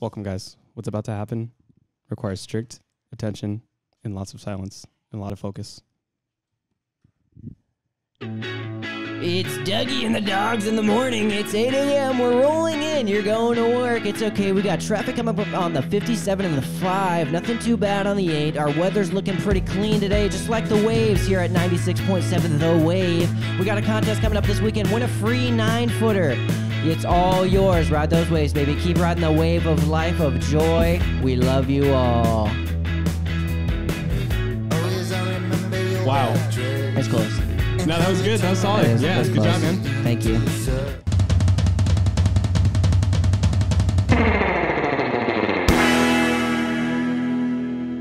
Welcome, guys. What's about to happen requires strict attention and lots of silence and a lot of focus. It's Dougie and the dogs in the morning. It's 8 a.m. We're rolling in. You're going to work. It's okay. We got traffic coming up on the 57 and the 5. Nothing too bad on the 8. Our weather's looking pretty clean today, just like the waves here at 96.7 The Wave. We got a contest coming up this weekend. Win a free 9-footer. It's all yours. Ride those waves, baby. Keep riding the wave of life, of joy. We love you all. Wow. That's close. No, that was good. That was solid. Yeah, good job, man. Thank you.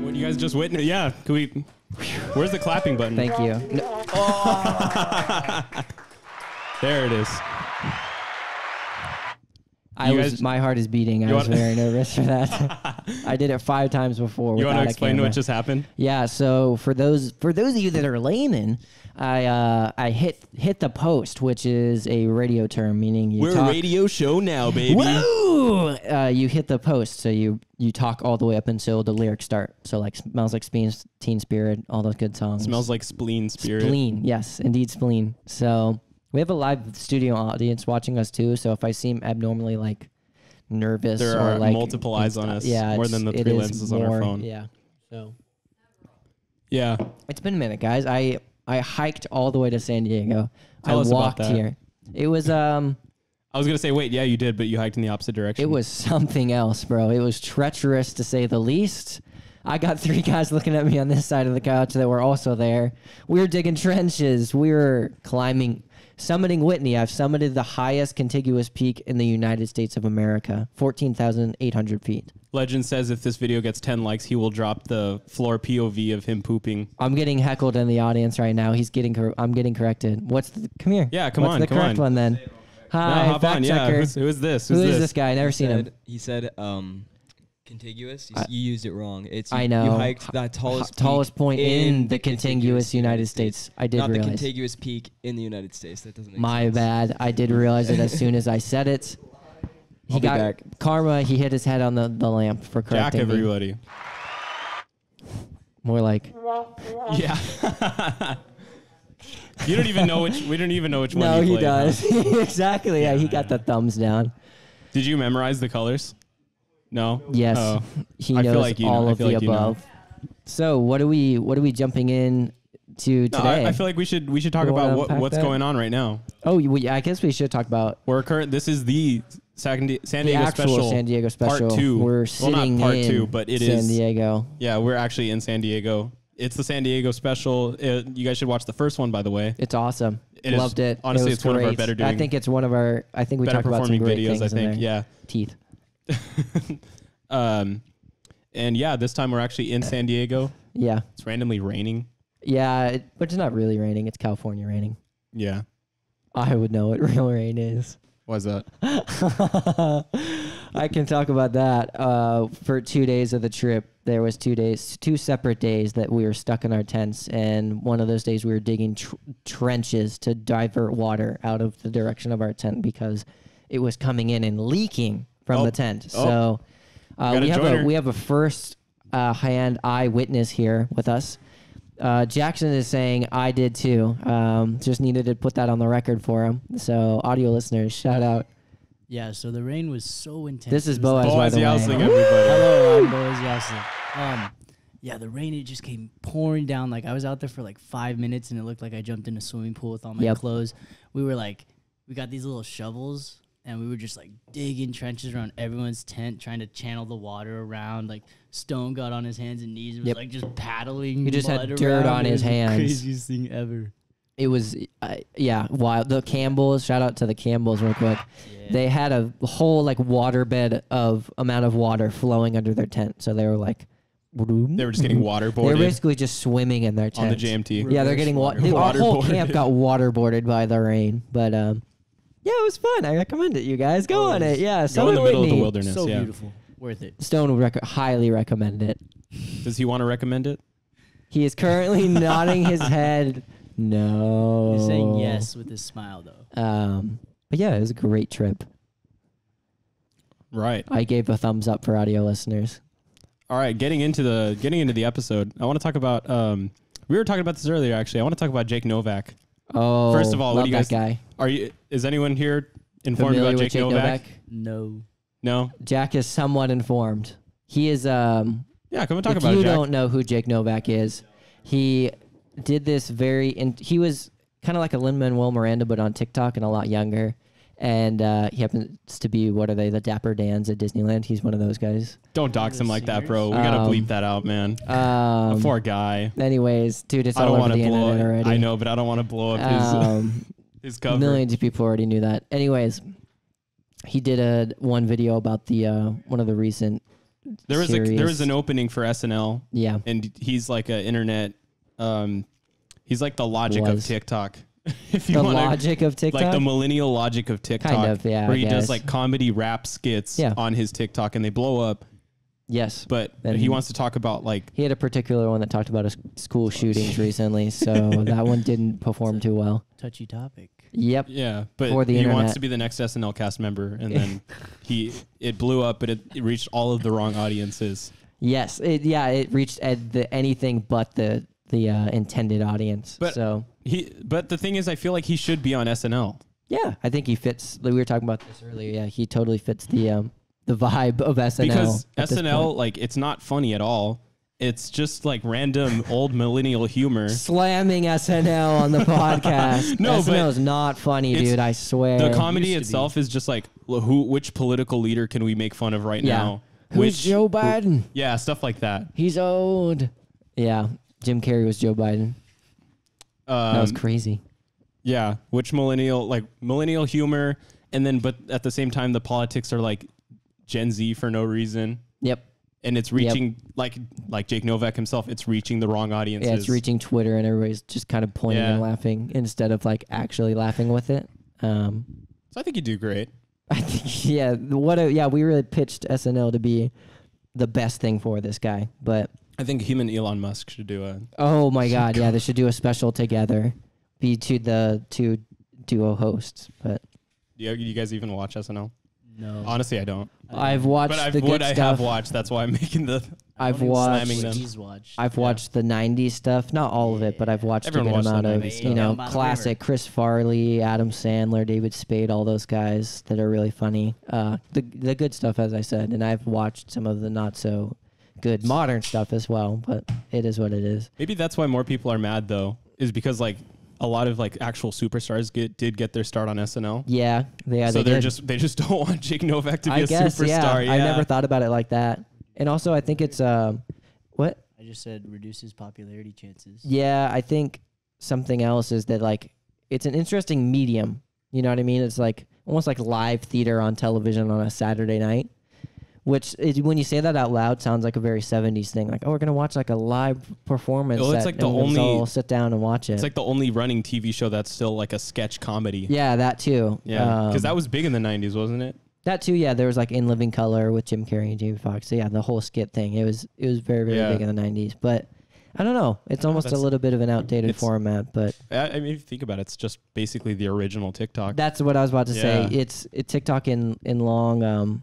What you guys just witnessed? Yeah. Can we? Where's the clapping button? Thank you. No. Oh. There it is. My heart is beating. I was very nervous for that. I did it 5 times before. You want to explain what just happened? Yeah. So for those of you that are laymen, I hit the post, which is a radio term, meaning we're a radio show now, baby. Woo! You hit the post, so you talk all the way up until the lyrics start. So like Smells Like Teen Spirit, all those good songs. Smells Like Spleen Spirit. Spleen, yes, indeed, spleen. So we have a live studio audience watching us too. So if I seem abnormally like nervous, there or are like multiple eyes on us. Yeah, more than the 3 lenses on our phone. Yeah. So yeah, it's been a minute, guys. I hiked all the way to San Diego. Tell us I walked about that. here. It was I was gonna say, wait, yeah, you did, but you hiked in the opposite direction. It was something else, bro. It was treacherous to say the least. I got 3 guys looking at me on this side of the couch that were also there. We were digging trenches. We were summiting Whitney. I've summited the highest contiguous peak in the United States of America, 14,800 feet. Legend says if this video gets 10 likes, he will drop the floor POV of him pooping. I'm getting heckled in the audience right now. I'm getting corrected. Come here. Yeah, come What's on. the correct one then? Hi, no, hop fact on. checker. Yeah, who is this? Who is this guy? Never seen him. He said contiguous. You used it wrong. I know. You hiked the tallest point in the contiguous United States. I did not realize. Not the contiguous peak in the United States. That doesn't make My sense. bad. I did realize it as soon as I said it. He got back. karma. He hit his head on the lamp for correcting Jack, me. everybody. More like. Yeah. You don't even know which. We don't even know which one. No, he he played, does. Huh? Exactly. Yeah, he got the thumbs down. Did you memorize the colors? No. Yes. Oh. He I knows feel like you all know. of the above. So what are we jumping in to today? No, I feel like we should talk about what's going on right now. Oh, I guess we should talk about. This is the San Diego actual San Diego special. Part 2. We're sitting not part in 2, but it San is Diego. Yeah, we're actually in San Diego. It's the San Diego special. You guys should watch the first one, by the way. It's awesome. Loved it. Honestly, it was it's one of our great. better doing. I think it's one of our. I think we better talked about some performing great videos. things I think. in there. Yeah. Teeth. And yeah, this time we're actually in San Diego. Yeah. It's randomly raining. Yeah, but it's not really raining. It's California raining. Yeah. I would know what real rain is. Why's that? I can talk about that. For 2 days of the trip, there was 2 separate days that we were stuck in our tents, and one of those days we were digging trenches to divert water out of the direction of our tent because it was coming in and leaking from the tent. So we have a first hand eyewitness here with us. Jackson is saying I did too. Just needed to put that on the record for him. So audio listeners, shout out. Yeah, so the rain was so intense. This is Boaz, by the way. everybody. Hello, I'm Boaz Yowsling. Yeah, the rain, it just came pouring down. Like, I was out there for like 5 minutes, and it looked like I jumped in a swimming pool with all my clothes. We got these little shovels, and we were just like digging trenches around everyone's tent, trying to channel the water around. Like, Stone got on his hands and knees and was like just paddling. He just had mud dirt around. on his hands. The craziest thing ever. It was, wild. The Campbells, shout out to the Campbells real quick. Yeah. They had a whole like waterbed of amount of water flowing under their tent. So they were like, they were just getting waterboarded. They're basically just swimming in their tent. On the JMT. Yeah, they're getting our whole camp got waterboarded by the rain. But yeah, it was fun. I recommend it, you guys. Go on it. Yeah, go in the middle of the wilderness. So beautiful. Worth it. Stone would highly recommend it. Does he want to recommend it? He is currently nodding his head. No. He's saying yes with his smile, though. But yeah, it was a great trip. Right. I gave a thumbs up for audio listeners. All right. Getting into the episode, I want to talk about. We were talking about this earlier. Actually, I want to talk about Jake Novak. Oh, First of all, what love do you guys? that guy. Is anyone here informed Familiar about with Jake Novak? No. No. Jack is somewhat informed. He is Yeah, come and talk if about it, you Jack. don't know who Jake Novak is, he did this he was kind of like a Lin-Manuel Miranda, but on TikTok and a lot younger. And he happens to be, what are they, the Dapper Dans at Disneyland. He's one of those guys. Don't dox him like that, bro. We gotta bleep that out, man. Poor guy. Anyways, dude, it's I all don't over want the to blow internet it. already. I know, but I don't want to blow up his cover. Millions of people already knew that. Anyways, he did one video about the one of the recent There series. was an opening for SNL. Yeah. And he's like an internet. He's like the logic of TikTok. If you The wanna, logic of TikTok? like the millennial logic of TikTok, Kind of, yeah, where I he guess. does like comedy rap skits on his TikTok and they blow up. Yes. But And he wants to talk about like he had a particular one that talked about his school shootings recently, so that one didn't perform too well. Touchy topic. Yep. yeah, but For the he wants internet. to be the next SNL cast member, and then it blew up, but it reached all of the wrong audiences. Yes. It reached anything but the intended audience. But so but the thing is, I feel like he should be on SNL. yeah, I think he fits. We were talking about this earlier. Yeah, he totally fits the vibe of SNL. Because at this SNL, point. like, it's not funny at all. It's just like random old millennial humor. Slamming SNL on the podcast. No, SNL but is not funny, it's- dude. I swear. The comedy used to itself is just like which political leader can we make fun of right Yeah. now? Who's Joe Biden? Yeah, stuff like that. He's old. Yeah, Jim Carrey was Joe Biden. That was crazy. Yeah, which millennial humor, and then but at the same time the politics are like Gen Z for no reason. Yep. And it's reaching like Jake Novak himself. It's reaching the wrong audiences. Yeah, it's reaching Twitter, and everybody's just kind of pointing and laughing instead of like actually laughing with it. So I think you do great. I think we really pitched SNL to be the best thing for this guy, but I think him and Elon Musk should do a. oh my god, yeah, they should do a special together, be the two duo hosts. But Do you guys even watch SNL? No. Honestly, I don't. I've watched But the good I stuff. have watched. That's why I'm making the. I've I don't even watched. slamming them. He's watched. I've watched the '90s stuff, not all of it, but I've watched Everyone a good watched the amount of 90s stuff. you know Yeah, by the classic Chris Farley, Adam Sandler, David Spade, all those guys that are really funny. The good stuff, as I said, and I've watched some of the not so good modern stuff as well. But it is what it is. Maybe that's why more people are mad though, is because like a lot of like actual superstars did get their start on SNL. Yeah, So they they just don't want Jake Novak to be I a guess, superstar. yeah. I never thought about it like that. And also, I think it's what? I just said reduces popularity chances. Yeah, I think something else is that like it's an interesting medium. You know what I mean? It's like almost like live theater on television on a Saturday night. Which when you say that out loud sounds like a very 70s thing. Like, oh, we're gonna watch like a live performance. Well, it's like the and we'll only- all sit down and watch it. It's like the only running TV show that's still like a sketch comedy. yeah, that too. Yeah, because that was big in the 90s, wasn't it? that too. Yeah, there was like In Living Color with Jim Carrey and Jamie Foxx. So yeah, the whole skit thing. It was very Yeah. big in the 90s. But I don't know. It's almost a that's- little bit of an outdated it's- format. But I mean, if you think about it, it's just basically the original TikTok. that's what I was about to say. Yeah. It's TikTok in long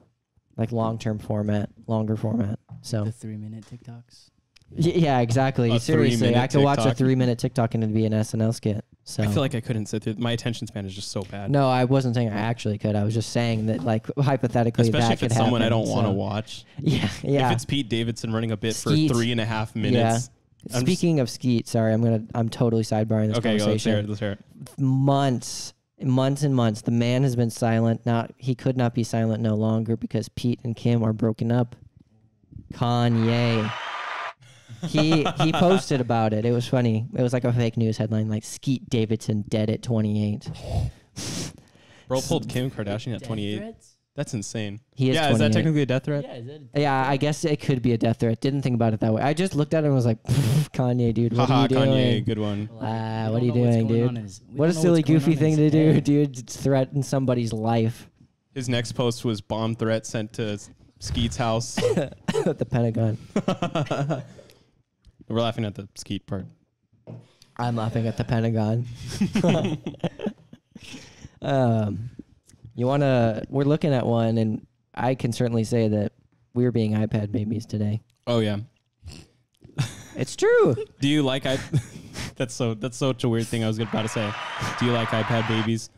like long-term format, longer format. So The 3-minute TikToks. yeah, exactly. A Seriously, 3-minute I could watch a TikTok. 3-minute TikTok and it'd be an SNL skit. So I feel like I couldn't sit through. My attention span is just so bad. no, I wasn't saying I actually could. I was just saying that like hypothetically Especially that if could it's someone I happen, don't want to so- watch. Yeah, yeah. If it's Pete Davidson running a bit Skeet. for 3.5 minutes. I'm Speaking of Skeet, sorry, I'm totally sidebarring this Okay, let's hear conversation. it. Let's hear it. Months and months. The man has been silent. He could not be silent no longer because Pete and Kim are broken up. Kanye. He posted about it. It was funny. It was like a fake news headline, like Skeet Davidson dead at 28. Bro pulled Kim Kardashian at Death 28. threats? That's insane. He is Yeah, is that 28. technically a death threat? Yeah, is that Yeah, I guess it could be a death threat. Didn't think about it that way. I just looked at it and was like, Kanye, dude, what Haha, are you doing? Kanye, good one. We what don't are you know what's doing, going dude? on in his- we What a don't know silly, what's going goofy on in thing to his do, head. dude. It's threaten somebody's life. His next post was bomb threat sent to Skeet's house. At the Pentagon. We're laughing at the Skeet part. I'm laughing at the Pentagon. We're looking at one, and I can certainly say that we're being iPad babies today. Oh yeah. It's true. Do you like that's such a weird thing I was about to say. Do you like iPad babies?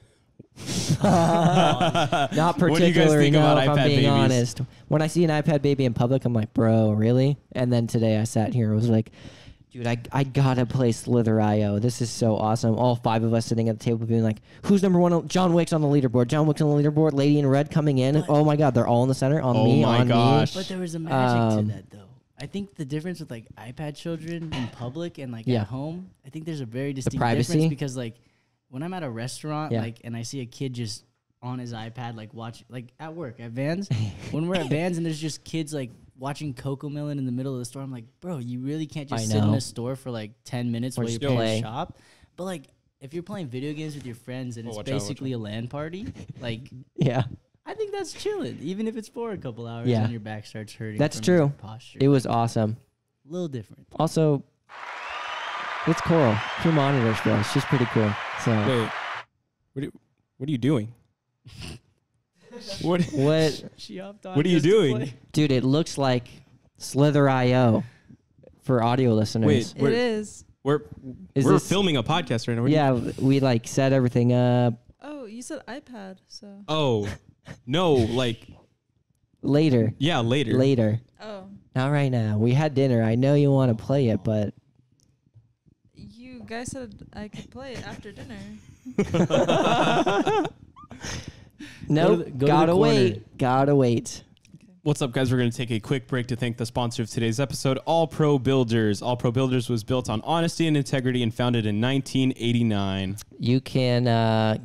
Not What do you guys particularly, think no, about if I'm iPad being babies? honest. When I see an iPad baby in public, I'm like, bro, really? And then today I sat here and was like, dude, I gotta play Slither.io. This is so awesome. All 5 of us sitting at the table being like, who's number 1? John Wick's on the leaderboard. John Wick's on the leaderboard. Lady in Red coming in. But- Oh my God, they're all in the center. On Oh me, my on gosh. me. But there was a magic Um, to that, though. I think the difference with like iPad children in public and like Yeah. at home, I think there's a very distinct privacy? difference because like when I'm at a restaurant, Yeah. like and I see a kid just on his iPad, like watch like at work at Vans, when we're at Vans and there's just kids like watching Cocomelon in the middle of the store, I'm like, bro, you really can't just I sit in know. a store for like 10 minutes Or while you're just play. playing shop. But like if you're playing video games with your friends and Oh, it's watch out, watch basically a LAN party, like Yeah, I think that's chilling, even if it's for a couple hours Yeah. and your back starts hurting. That's from true. Posture. it was awesome. A little different. Also, it's Coral. 2 monitors, bro. She's pretty cool. So Wait. What are you doing? What what, She hopped on. What are you just to doing? play. dude? It looks like Slither.io for audio listeners. Wait, It is. we're Is we're this- filming a podcast right now. What do you- Yeah, we like set everything up. Oh, you said iPad, so. Oh. No, like Later. yeah, later. Later. Oh, Not right now. We had dinner. I know you want to play it, but you guys said I could play it after dinner. no, go to the gotta corner. wait. Gotta wait. What's up, guys? We're going to take a quick break to thank the sponsor of today's episode, All Pro Builders. All Pro Builders was built on honesty and integrity and founded in 1989. You can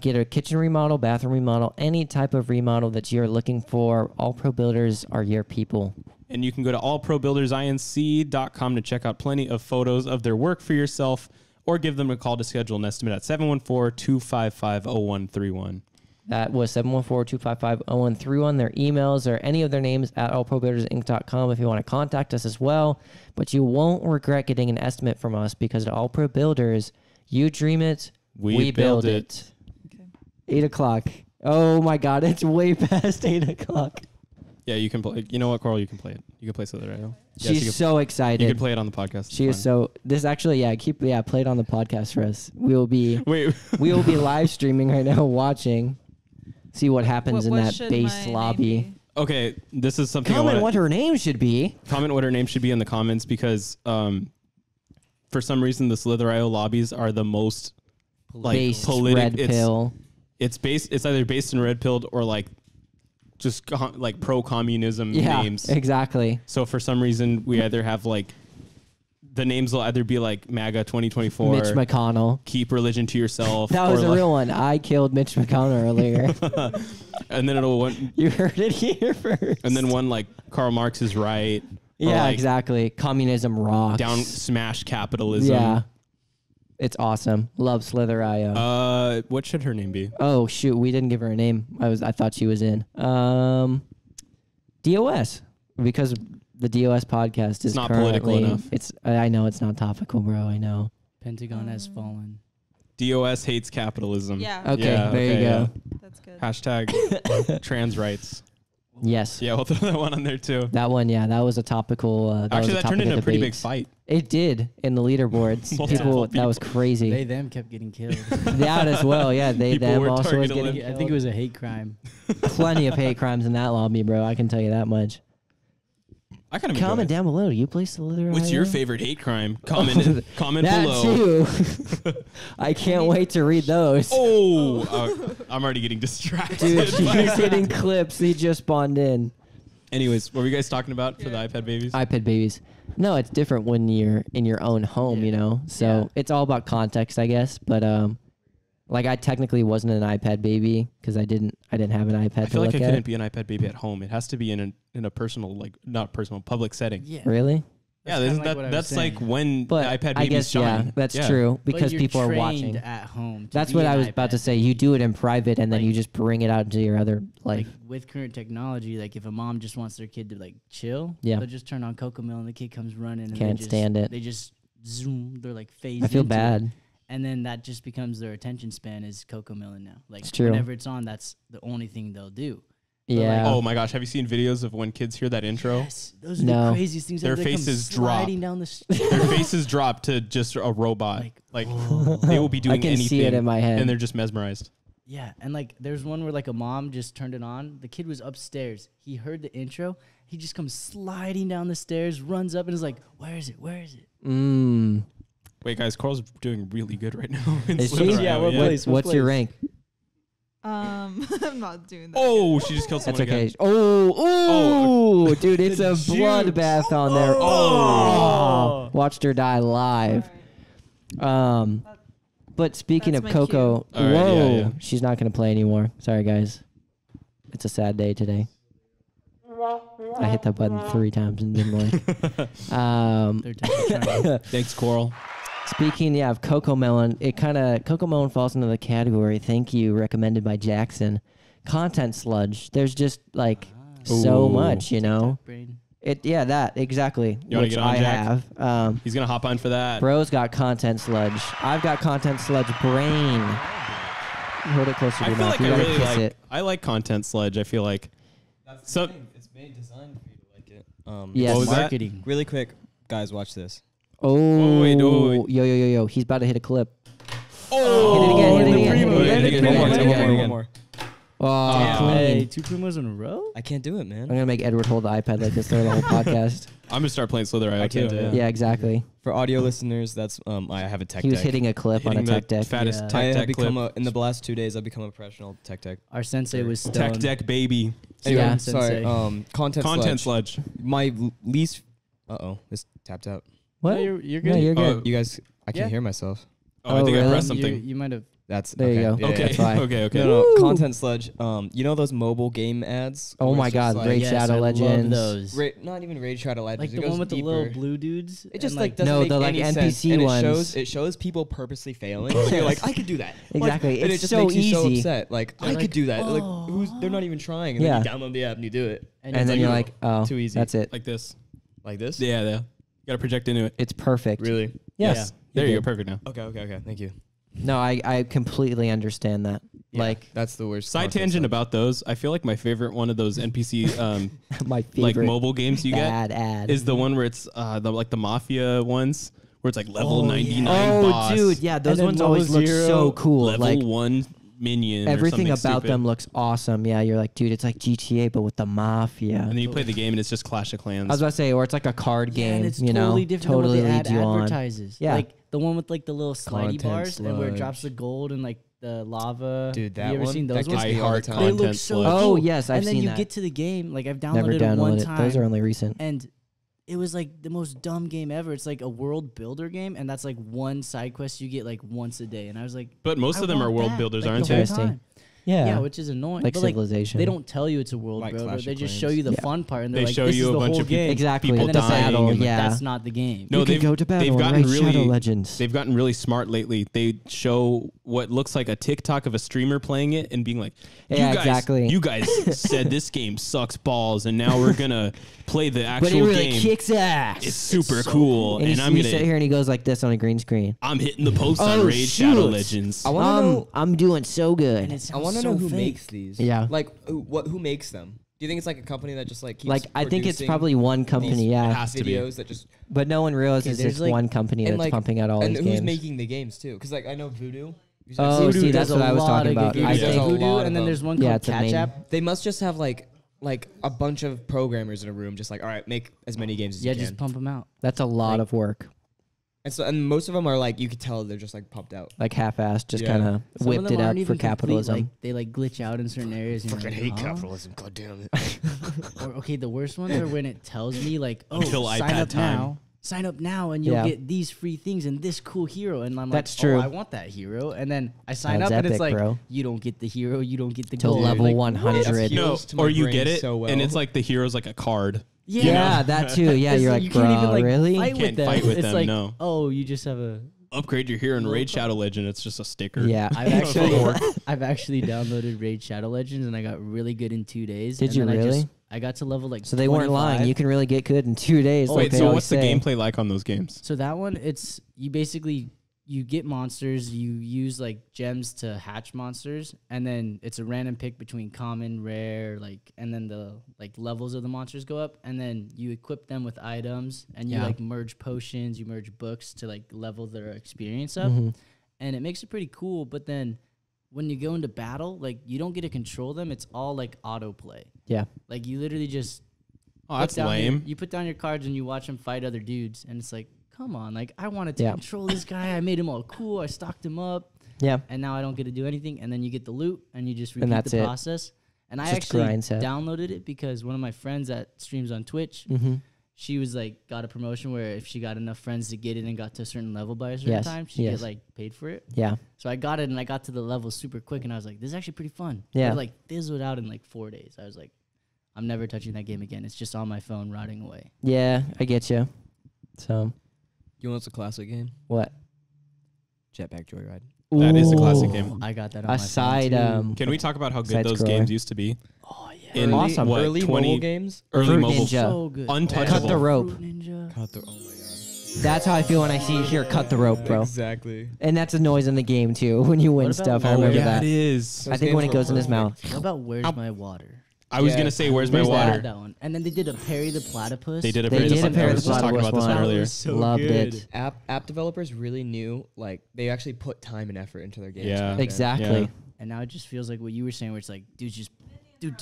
get a kitchen remodel, bathroom remodel, any type of remodel that you're looking for. All Pro Builders are your people. And you can go to allprobuildersinc.com to check out plenty of photos of their work for yourself or give them a call to schedule an estimate at 714-255-0131. That was 714-255-0131. Their emails or any of their names at allprobuildersinc.com if you want to contact us as well. But you won't regret getting an estimate from us because at All Pro Builders, you dream it, we build it. Okay. 8 o'clock. Oh my God, it's way past 8 o'clock. Yeah, you can play. You know what, Coral? You can play it. You can play Slither right now. Yes, She's you so can excited. play it on the podcast. She It's is fine. so. This actually, play it on the podcast for us. We will be Wait. live streaming right now, watching. See what happens in What that should base my name lobby. be? Okay, this is something I Comment want what her name should be. comment what her name should be in the comments because for some reason the Slither.io lobbies are the most like Based politic. red pill. It's either based in red pilled or like just like pro communism Yeah, names. exactly. So for some reason we either have like the names will either be like MAGA 2024, Mitch McConnell. keep religion to yourself. That was or a like- real one. I killed Mitch McConnell earlier. and then it'll one, You heard it here first. and then one like Karl Marx is right. or Yeah, like exactly. Communism rocks. Down smash capitalism. Yeah. It's awesome. Love Slither.io. What should her name be? Oh shoot, we didn't give her a name. I thought she was in. DOS, because the DOS podcast is not currently, political enough. It's I know it's not topical, bro. I know. Pentagon has fallen. DOS hates capitalism. Yeah, Okay, Yeah, there you okay, go. that's good. Hashtag trans rights. Yes, Yeah, we'll throw that one on there too. that one. Yeah, that was a topical. Actually, that turned into a pretty big debate. fight. It did in the leaderboards. Multiple That was crazy. They them kept getting killed. That as well. Yeah, they People them were also was targeted getting. left. I think it was a hate crime. Plenty of hate crimes in that lobby, bro. I can tell you that much. I kind of Comment down below. Do you play Slither? What's your favorite hate crime? Comment That below. too. I can't wait to read those. I'm already getting distracted. Dude, she's hitting clips. He just spawned in. Anyways, what were you guys talking about for the iPad babies? iPad babies. No, it's different when you're in your own home, you know. So Yeah. it's all about context, I guess. But like I technically wasn't an iPad baby because I didn't have an iPad I to feel like look I at. couldn't be an iPad baby at home. It has to be in a personal, like not personal, public setting. Yeah. Really? Yeah, That's kinda like what I was that's like saying. when But the iPad I babies guess shine. yeah, that's true But because you're people are trained watching. at home. to That's be what an I was about to iPad say. baby. You do it in private and then Like- you just bring it out to your other Like with current technology, like if a mom just wants their kid to like chill, Yeah. they'll just turn on Cocomelon and the kid comes running and Can't they just, stand it. They just zoom. They're like phased. I feel into it. bad. And then that just becomes their attention span is Cocomelon now. Like It's true. whenever it's on, that's the only thing they'll do. Yeah. Oh my gosh, have you seen videos of when kids hear that intro? Yes, those are No. the craziest things. Their ever. They come faces drop. sliding down the Their faces drop to just a robot. Like whoa. they will be doing I can anything. see it in my head. And they're just mesmerized. Yeah, and like there's one where like a mom just turned it on. The kid was upstairs. He heard the intro. He just comes sliding down the stairs, runs up, and is like, "Where is it? Where is it?" Wait, guys, Carl's doing really good right now. in Is she? Sliver Yeah, Island, what place? What's your rank? I'm not doing that. Oh, she just killed That's someone okay. again. Oh, dude, it's a bloodbath on there. Oh, watched her die live. But speaking That's of my Coco, cue. All right, whoa, yeah. she's not gonna play anymore. Sorry, guys. It's a sad day today. I hit that button 3 times and didn't work. Third time trying. Thanks, Coral. Speaking, of Coco Melon, Coco Melon falls into the category. Thank you, recommended by Jackson. Content sludge. There's just like so Ooh. much, you know. Brain. That exactly. You wanna which get on, I Jack? have. He's gonna hop on for that. Bro's got content sludge. I've got content sludge brain. Hold it closer to I your feel mouth. like You I gotta really kiss like. it. I like content sludge. I feel like. That's So- the thing. It's made designed for you to like it. Yes. What was that? Marketing. Really quick, guys, watch this. Oh, wait. yo. He's about to hit a clip. Oh, Hit it again, hit it the again, primo. hit it Hit it again, again, hit it hit it again. again. One more. Oh, Damn. clean. Hey, 2 primos in a row. I can't do it, I'm man. gonna make Edward hold the iPad like this through the whole podcast. I'm gonna start playing Slither IO can't too. do it. Yeah, exactly. For audio listeners, that's I have a tech He was deck. hitting a clip on a Hitting tech the deck. fattest Yeah. I tech have deck become clip. in the last 2 days. I've become a professional tech deck. Our sensei was Tech stoned. deck baby. Anyway, Yeah. sorry. Sensei. Content sludge. sludge. My least. This tapped out. What? No, you're No, good. you're good. Oh, You guys, I can't Yeah. hear myself. Oh, I Oh, think I really? pressed something. You might have. That's There you okay. go. Yeah, Okay. That's fine. Okay. No, Woo! content sludge. You know those mobile game ads? Oh Where my it's just God, like, Raid Yes, Shadow I love Legends. those. Not even Raid Shadow Legends. Like it the goes one with deeper. the little blue dudes. It just and, like doesn't No, make the, like, any NPC sense. And ones. It shows people purposely failing. So you're like, I could do that. Exactly. Like, and It's it just so makes you so easy. upset. Like They're I like, could do that. "Oh." Like they're not even trying. And Yeah. then you download the app and you do it. And it's then you're like, oh, too easy. that's it. Like this. Like this. Yeah. You gotta project into it. It's perfect. Really. Yes. There You you did. go. Perfect now. Okay. Thank you. No, I completely understand that. Yeah, Like that's the worst. Side content tangent sludge. about those. I feel like my favorite one of those NPC my favorite like mobile games you get bad ad is the one where it's the mafia ones where it's like level 99 Oh, boss, dude, yeah, those then ones always level look 0, so cool. level Like 1 minion. or everything something about stupid. them looks awesome. Yeah, you're like, dude, it's like GTA but with the mafia. And then you play the game and it's just Clash of Clans. I was about to say, or it's like a card Yeah, game. and it's you totally know, different totally than what the leads ad you on. advertises. Yeah. Like the one with like the little slidey Content bars and where it sludge. drops the gold and like the lava. Dude, Have you that ever one? seen That those gets ones? I me all the heart time. They content look so sludge. Oh, cool. yes, I've and then seen you that. get to the game. Like I've Never downloaded it one downloaded it. time. Those are only recent. And it was like the most dumb game ever. It's like a world builder game, and that's like one side quest you get like once a day. And I was like, But most I of them are want world that, builders, like, aren't the whole they? Interesting. time. Yeah, Yeah, which is annoying. like but Civilization. they don't tell you it's a world Like builder. Clash They of just Clans. show you the Yeah. fun part, and they're They like, show this you is a the bunch whole of people- game. Exactly. people And then it's like, dying. and, like, yeah. That's not the game. No, you can they've- go to battle. they've and gotten raid really- Shadow Legends. They've gotten really smart lately. They show what looks like a TikTok of a streamer playing it and being like, Yeah, exactly. You guys said this game sucks balls, and now we're gonna play the But actual it really game. kicks ass. It's super cool, and and I'm you sit gonna here and he goes like this on a green screen. I'm hitting the post Oh, on Raid Shadow shoot. Legends. I want to know. I'm doing so And good. it I sounds want to so know who fake. makes these. Yeah. Like who makes them? Do you think it's like a company that just like keeps Like I think it's producing probably one company, these It yeah. has to be. videos that just But no one realizes there's it's like- one company and that's like pumping out all and these who's games. making the games too? Because like I know Voodoo. Oh, Voodoo see, does that's what a I was lot talking of good about. games. I There's think a Voodoo, lot of and then them. there's one Yeah, called it's the Catch main- App. They must just have like a bunch of programmers in a room, just like all right, make as many games as Yeah, you just can. pump them out. That's a lot Like- of work. And most of them are like you could tell they're just like pumped out. Like half-assed, just Yeah. kind of Some of whipped them it aren't up even for complete, capitalism. Like, they like glitch out in certain areas. And you're like, huh? capitalism. God damn it. Or, okay, the worst ones are when it tells me like, oh, Until sign iPad up time. now. Sign up now and you'll Yeah. get these free things and this cool hero. And I'm That's like, true. oh, I want that hero. And then I sign Sounds up and it's epic, like, bro. you don't get the hero, you don't get the Till gold. level Like, 100. No. No, Heals to my or you brain get it, so well. and it's like the hero's like a card. Yeah, Yeah, that too. Yeah, It's you're like, like, you can't bro, even like really? fight Can't with them. fight with it's them, like, no. oh, you just have a. Upgrade your hero in Raid Shadow Legend. It's just a sticker. Yeah. I've actually downloaded Raid Shadow Legends and I got really good in 2 days. Did and you then really? I got to level like. So they weren't 25. lying. You can really get good in 2 days. Oh, like Wait, they so always what's the say. gameplay like on those games? So that one, it's you basically you get monsters, you use like gems to hatch monsters, and then it's a random pick between common, rare, like, and then the like levels of the monsters go up, and then you equip them with items, and you like merge potions, you merge books to like level their experience up, and it makes it pretty cool. But then when you go into battle, like you don't get to control them; it's all like autoplay. Yeah, Like you literally just that's lame. you put down your cards and you watch them fight other dudes, and it's like, come on, like I wanted to control this guy. I made him all cool. I stocked him up. Yeah. And now I don't get to do anything. And then you get the loot and you just And repeat that's the it. process. And I Just actually grind set. downloaded it because one of my friends that streams on Twitch, she was like got a promotion where if she got enough friends to get it and got to a certain level by a certain time, she'd get like paid for it. Yeah. So I got it and I got to the level super quick and I was like, this is actually pretty fun. Yeah. But it like fizzled out in like 4 days. I was like, I'm never touching that game again. It's just on my phone rotting away. Yeah, I get you. So You know what's a classic game? what? Jetpack Joyride. That is a classic Ooh. game. I got that on Aside, my phone too. Can we talk about how good Side those scroller. games used to be? Oh yeah. In Awesome. what, Early 20 mobile games. early Fruit mobile, Ninja. So good. untouchable. Cut the rope. Fruit Ninja. Cut the. Oh my god. That's how I feel when I hear cut the rope, bro. Exactly. And that's a noise in the game too when you win What about stuff. I Oh, remember yeah, that. it is. I think when it goes in his mouth. What about Where's My Water? I was Yeah. gonna say, where's my Where's water? that? That one. And then they did a Perry the Platypus. They did a They Perry the did a Platypus. Perry I the was just talking about Platypus this one one. earlier. Loved it. App developers really knew, like, they actually put time and effort into their games. Yeah. back then. Exactly. Yeah. And now it just feels like what you were saying, where it's like, dude, just do.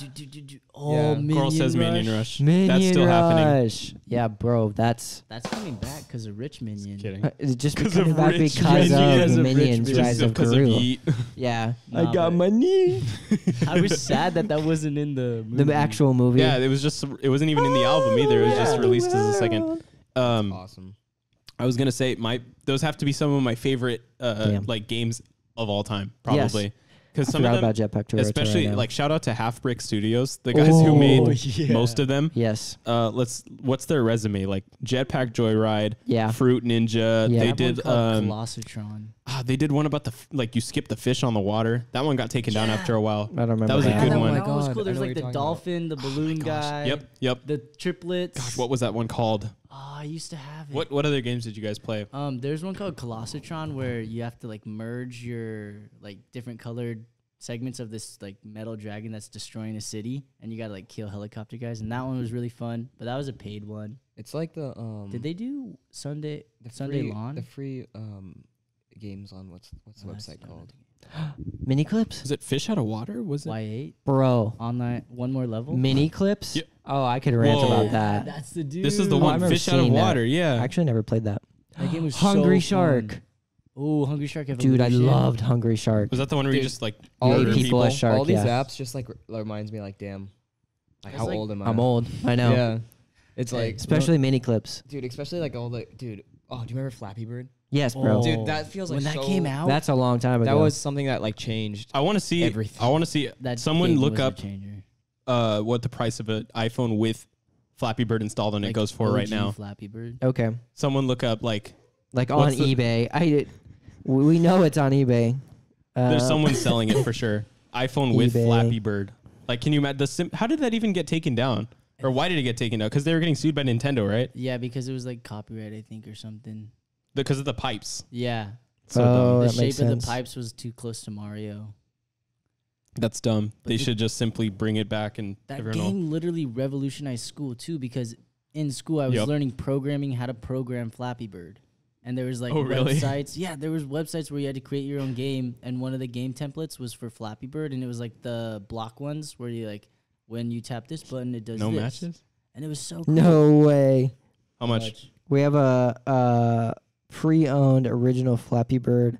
Oh, Yeah. Minion Coral says Rush. Minion Rush. Minion That's still happening. Rush. Yeah, bro. That's That's coming back because of Rich Minion. Kidding. it's just 'Cause coming of back Rich because Minions. of Because of Rich Minions Minions. Rise Just of because of Gru. Yeet. Yeah, Nah, I got but- money. I was sad that wasn't in the movie. The actual movie. Yeah, it wasn't even in the album either. It was just released as a second. Awesome. I was gonna say those have to be some of my favorite Damn. like games of all time, probably. Because I some forgot of them, about Jetpack Tour. especially like shout out to Half Brick Studios, the guys who made most of them. yes, What's their resume? Like Jetpack Joyride, Yeah. Fruit Ninja. Yeah. They That did one called Colossatron. they did one about the like you skip the fish on the water. That one got taken down after a while. I don't remember. That was a that. good that one. That one was God, cool. I There's know what like you're the talking about. dolphin, the balloon guy. Yep. The triplets. Gosh, what was that one called? Oh, I used to have it. What other games did you guys play? There's one called Colossatron where you have to like merge your like different colored segments of this like metal dragon that's destroying a city, and you gotta like kill helicopter guys. And that one was really fun, but that was a paid one. It's like the Did they do Sunday free, Lawn? the free games on what's the Oh, that's website not called? Mini clips, Was it Fish Out of Water? Was it? Y8 bro. online one more level. Mini clips. Yeah. Oh, I could rant Whoa. about that. That's the dude. This is the Oh, I one. remember Fish Out of seeing that. Water. I Yeah. actually never played that. That game was Hungry so Shark. fun. Oh, Hungry Shark Evolution. Dude, I loved Hungry Shark. Was that the one where you Dude, just like all murder the people as shark. All these yeah. apps just like reminds me like, damn, like It's how like- old am I? I'm old. I know. Yeah, it's like Especially mini clips. dude, especially like all the dude. Oh, do you remember Flappy Bird? Yes, bro. Oh. Dude, that feels like when that so- came out. That's a long time ago. That was something that like changed. I want to see Everything. I want to see that someone game look was a up changer. what the price of an iPhone with Flappy Bird installed on it Like goes for right OG now. Flappy Bird. okay. Someone look up like Like on What's the- eBay. We know it's on eBay. there's someone selling it for sure. iPhone with eBay. Flappy Bird. Like, can you imagine how did that even get taken down? Or why did it get taken down? Because they were getting sued by Nintendo, right? Yeah, because it was like copyright, I think, or something. Because of the pipes. Yeah, So Oh, dumb. the that makes shape of sense. the pipes was too close to Mario. That's dumb. But They the- should just simply bring it back and That everyone will. game literally revolutionized school too, because in school I was Yep. learning programming, how to program Flappy Bird, and there was like Oh, really? websites. Yeah, there was websites where you had to create your own game, and one of the game templates was for Flappy Bird, and it was like the block ones where you like when you tap this button, it does No this. matches? And it was so cool. No way. How much? We have a pre-owned original Flappy Bird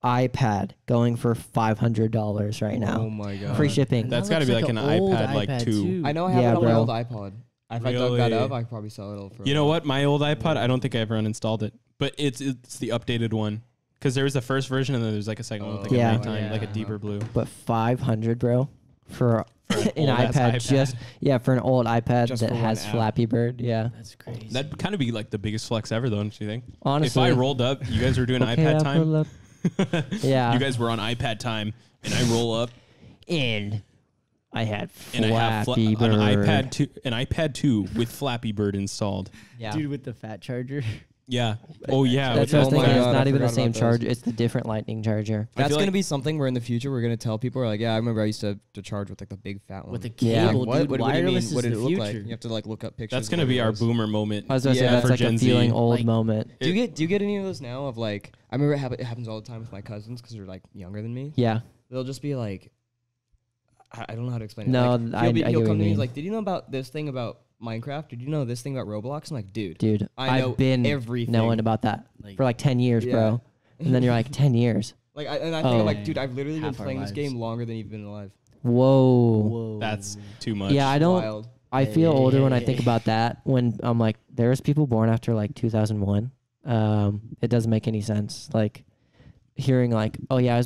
iPad going for $500 right Oh now. my god. Free shipping. And That's that gotta looks be like like an old iPad, like, 2. I know I have Yeah, it on my bro. old iPod. If I dug that Really? up, I could probably sell it for. You know what? My old iPod, I don't think I ever uninstalled it. But it's the updated one. Because there was the first version and then there's like a second one with like Yeah. a nighttime, like a Yeah. deeper blue. But $500, bro, for an old-ass iPad, iPad. for an old iPad Just that for one has app. Flappy Bird. Yeah, That's crazy. That'd kind of be like the biggest flex ever, though, don't you think? honestly. If I rolled up, you guys were doing Okay, iPad I'll time. pull up. Yeah. You guys were on iPad time, and I roll up, And I had and I have Flappy Bird. an iPad 2 with Flappy Bird installed. Yeah. Dude with the fat charger. Yeah. Oh yeah. That's Oh what I was my thinking. It's God, I not even the forgot same about those. charger. It's the different lightning charger. That's feel gonna like- be something where in the future we're gonna tell people, we're like, yeah, I remember I used to charge with like the big fat one. With a Yeah. cable, Like, dude. what do you mean? Wireless What is did it the look future. like? You have to like look up pictures. That's of gonna what be it our was. boomer moment. I was gonna say Yeah. that's For like Gen a Z. feeling old Like- moment. Do you get any of those now? Of like, I remember it happens all the time with my cousins because they're like younger than me. Yeah. They'll just be like, I don't know how to explain No, it. Like, I get he'll what come you to me. He's mean. like, did you know about this thing about Minecraft? Did you know this thing about Roblox? I'm like, dude, I've know been everything. knowing about that Like, for like 10 years, Yeah. bro. And then you're like, 10 years. Like, I think Oh. I'm like, dude, I've literally been Half our playing this lives. game longer than you've been alive. Whoa. whoa. That's too much. Yeah, I don't. Wild. I feel older when I think Hey. about that. When I'm like, there's people born after like 2001. It doesn't make any sense. Like hearing like, oh yeah,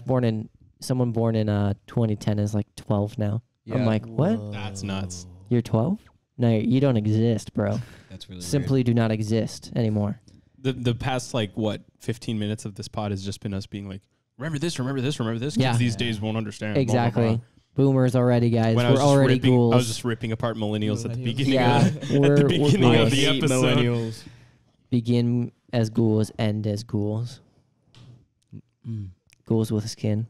someone born in 2010 is like 12 now. I'm Yeah. like, what? That's nuts. You're 12? No, you don't exist, bro. That's really Simply do not exist anymore. The past like what 15 minutes of this pod has just been us being like, remember this, remember this, remember this. Kids Yeah. these days won't understand. blah, blah, Exactly. blah. Boomers already, guys. When I was We're just already ripping, ghouls. I was just ripping apart millennials at the Millennials. beginning. Yeah, Of the, we're beginning ghouls. of the episode. millennials. Begin as ghouls, end as ghouls. Ghouls with skin.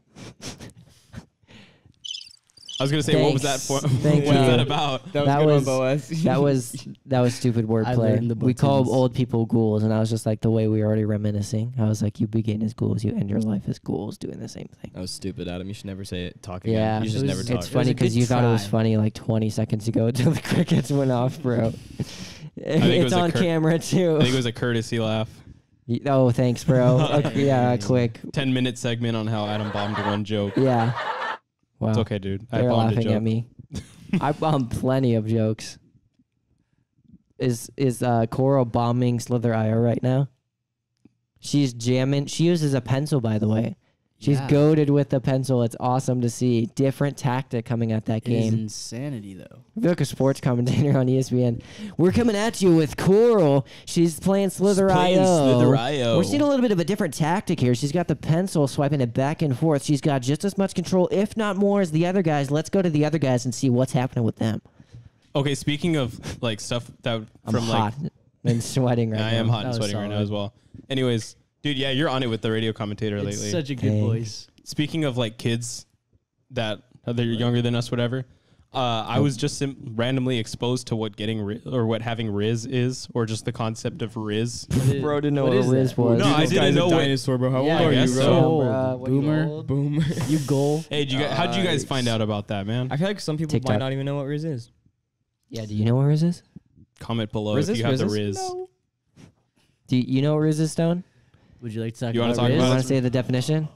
I was gonna say, what was that for? Thanks. Thank what was you. that about? That was That good was- one, Boaz. That was stupid I learned the wordplay. We call buttons. old people ghouls, and I was just like the way we were already reminiscing. I was like, you begin as ghouls, you end your life as ghouls, doing the same thing. That was stupid, Adam. You should never say it. Talk Yeah, again. You should It never was- talk. It's funny a because good you thought it was try. funny like 20 seconds ago until the crickets went off, bro. it It's was a on camera too. I think it was a courtesy laugh. Oh, thanks, bro. Okay, yeah, quick. 10-minute segment on how Adam bombed one joke. Yeah. Wow. It's okay, dude. I They're bombed a laughing joke. at me. I bombed plenty of jokes. Is Coral bombing Slither IO right now? She's jamming. She uses a pencil, by the way. She's Yeah. goaded with the pencil. It's awesome to see. Different tactic coming at that It is game. insanity, though. I feel like a sports commentator on ESPN. We're coming at you with Coral. She's playing Slither playing IO. Slither IO. We're seeing a little bit of a different tactic here. She's got the pencil swiping it back and forth. She's got just as much control, if not more, as the other guys. Let's go to the other guys and see what's happening with them. Okay, speaking of like stuff that I'm from hot like and sweating right now. I am hot and That was sweating right now solid. as well. Anyways, dude, yeah, you're on it with the radio commentator It's lately. such a good Thanks. voice. Oh. Speaking of like kids that they're younger than us, whatever. I was just randomly exposed to what what having Riz is, or just the concept of Riz. Bro didn't know What what a is Riz that? was. No, I didn't know what. dinosaur, bro. How Yeah, old are I you, guess bro? so. Bro, what are you, Boomer. old? Boom. You goal. Hey, how'd you guys find out about that, man? I feel like some people TikTok. might not even know what Riz is. Yeah, do you know what Riz is? Comment below Riz if is- you have the Riz Riz. is? Do you know what Riz is, Stone? Would you like to talk You wanna about talk You Riz? about want to say the definition?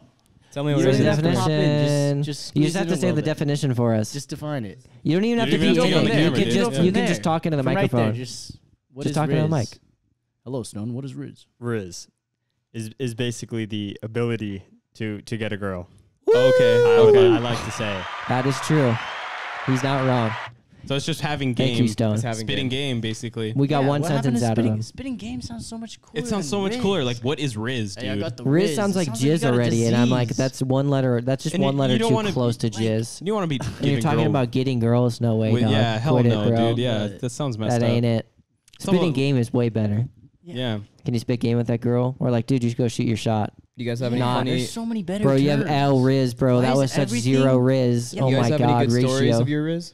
Tell me You what don't Riz Say even the is. have to pop in, definition. just You just squeeze have it to in a say the little bit. definition for us. Just define it. You don't even have You to don't be even in have to it. be on the You camera, can dude. just Yeah. you can just talk into the From right microphone. there, just what Just is talking to the Riz? mic. Hello, Stone. What is Riz? Riz is basically the ability to get a girl. Okay. I like to say. That is true. He's not wrong. So it's just having Thank you, game, Stone. It's having spitting game, basically. We got Yeah, one what happened sentence to out of spitting, him. Spitting game sounds so much cooler. It sounds so than much Riz. cooler. Like, what is Riz, Hey, I dude? got the Riz sounds like It you jizz got a already, and I'm like, disease. that's one letter. That's just And one you letter don't too wanna close to like- jizz. You don't want to be And giving you're talking girl about getting girls? No way, with- dog. yeah, hell Quit no, it, bro. dude. Yeah, But that sounds messed That up. ain't it. Some Spitting of- game is way better. Yeah. Can you spit game with that girl? Or like, dude, you should go shoot your shot. You guys have any Not- funny? There's so many better. Bro, you have terms. L Riz, bro. Why That is was such everything- zero Riz. Yeah, Oh you guys my have god, any good stories ratio. of your Riz?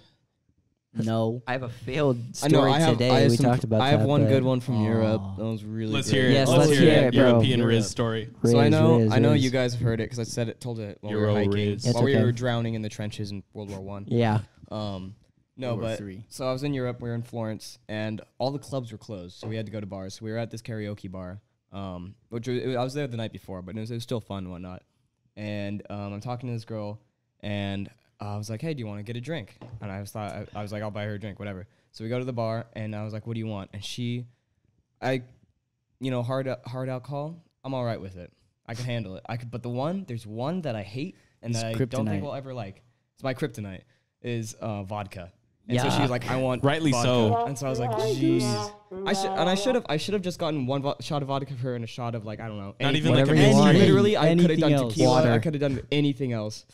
No. I have a failed I know. story I have. today. I have we some, talked about I that. have one but good one from Europe. Aw. That was really. Let's good. hear it. Yes, let's let's hear hear it, it, bro. European Riz story. Riz, So I know. Riz, I know Riz. you guys have heard it because I said it. Told it while we Euro were hiking. Riz. It's While we okay. were drowning in the trenches in World War One. Yeah. No, World War but III. so I was in Europe. We were in Florence, and all the clubs were closed, so we had to go to bars. So we were at this karaoke bar, which I was there the night before, but it was still fun and whatnot. And I'm talking to this girl, and I was like, "Hey, do you want to get a drink?" And I was like, "I'll buy her a drink, whatever." So we go to the bar, and I was like, "What do you want?" And hard alcohol. I'm all right with it. I can handle it. But there's one that I hate, and It's that I don't think kryptonite. we'll ever like. It's my kryptonite. Is vodka. And so Yeah. she was like, I want Rightly vodka. so. And so I was like, jeez. I should have just gotten one shot of vodka for her and a shot of like, I don't know. Not any- even like a Whatever you mixed want. drink. Literally, I could have done Anything else. tequila. Water. I could have done anything else.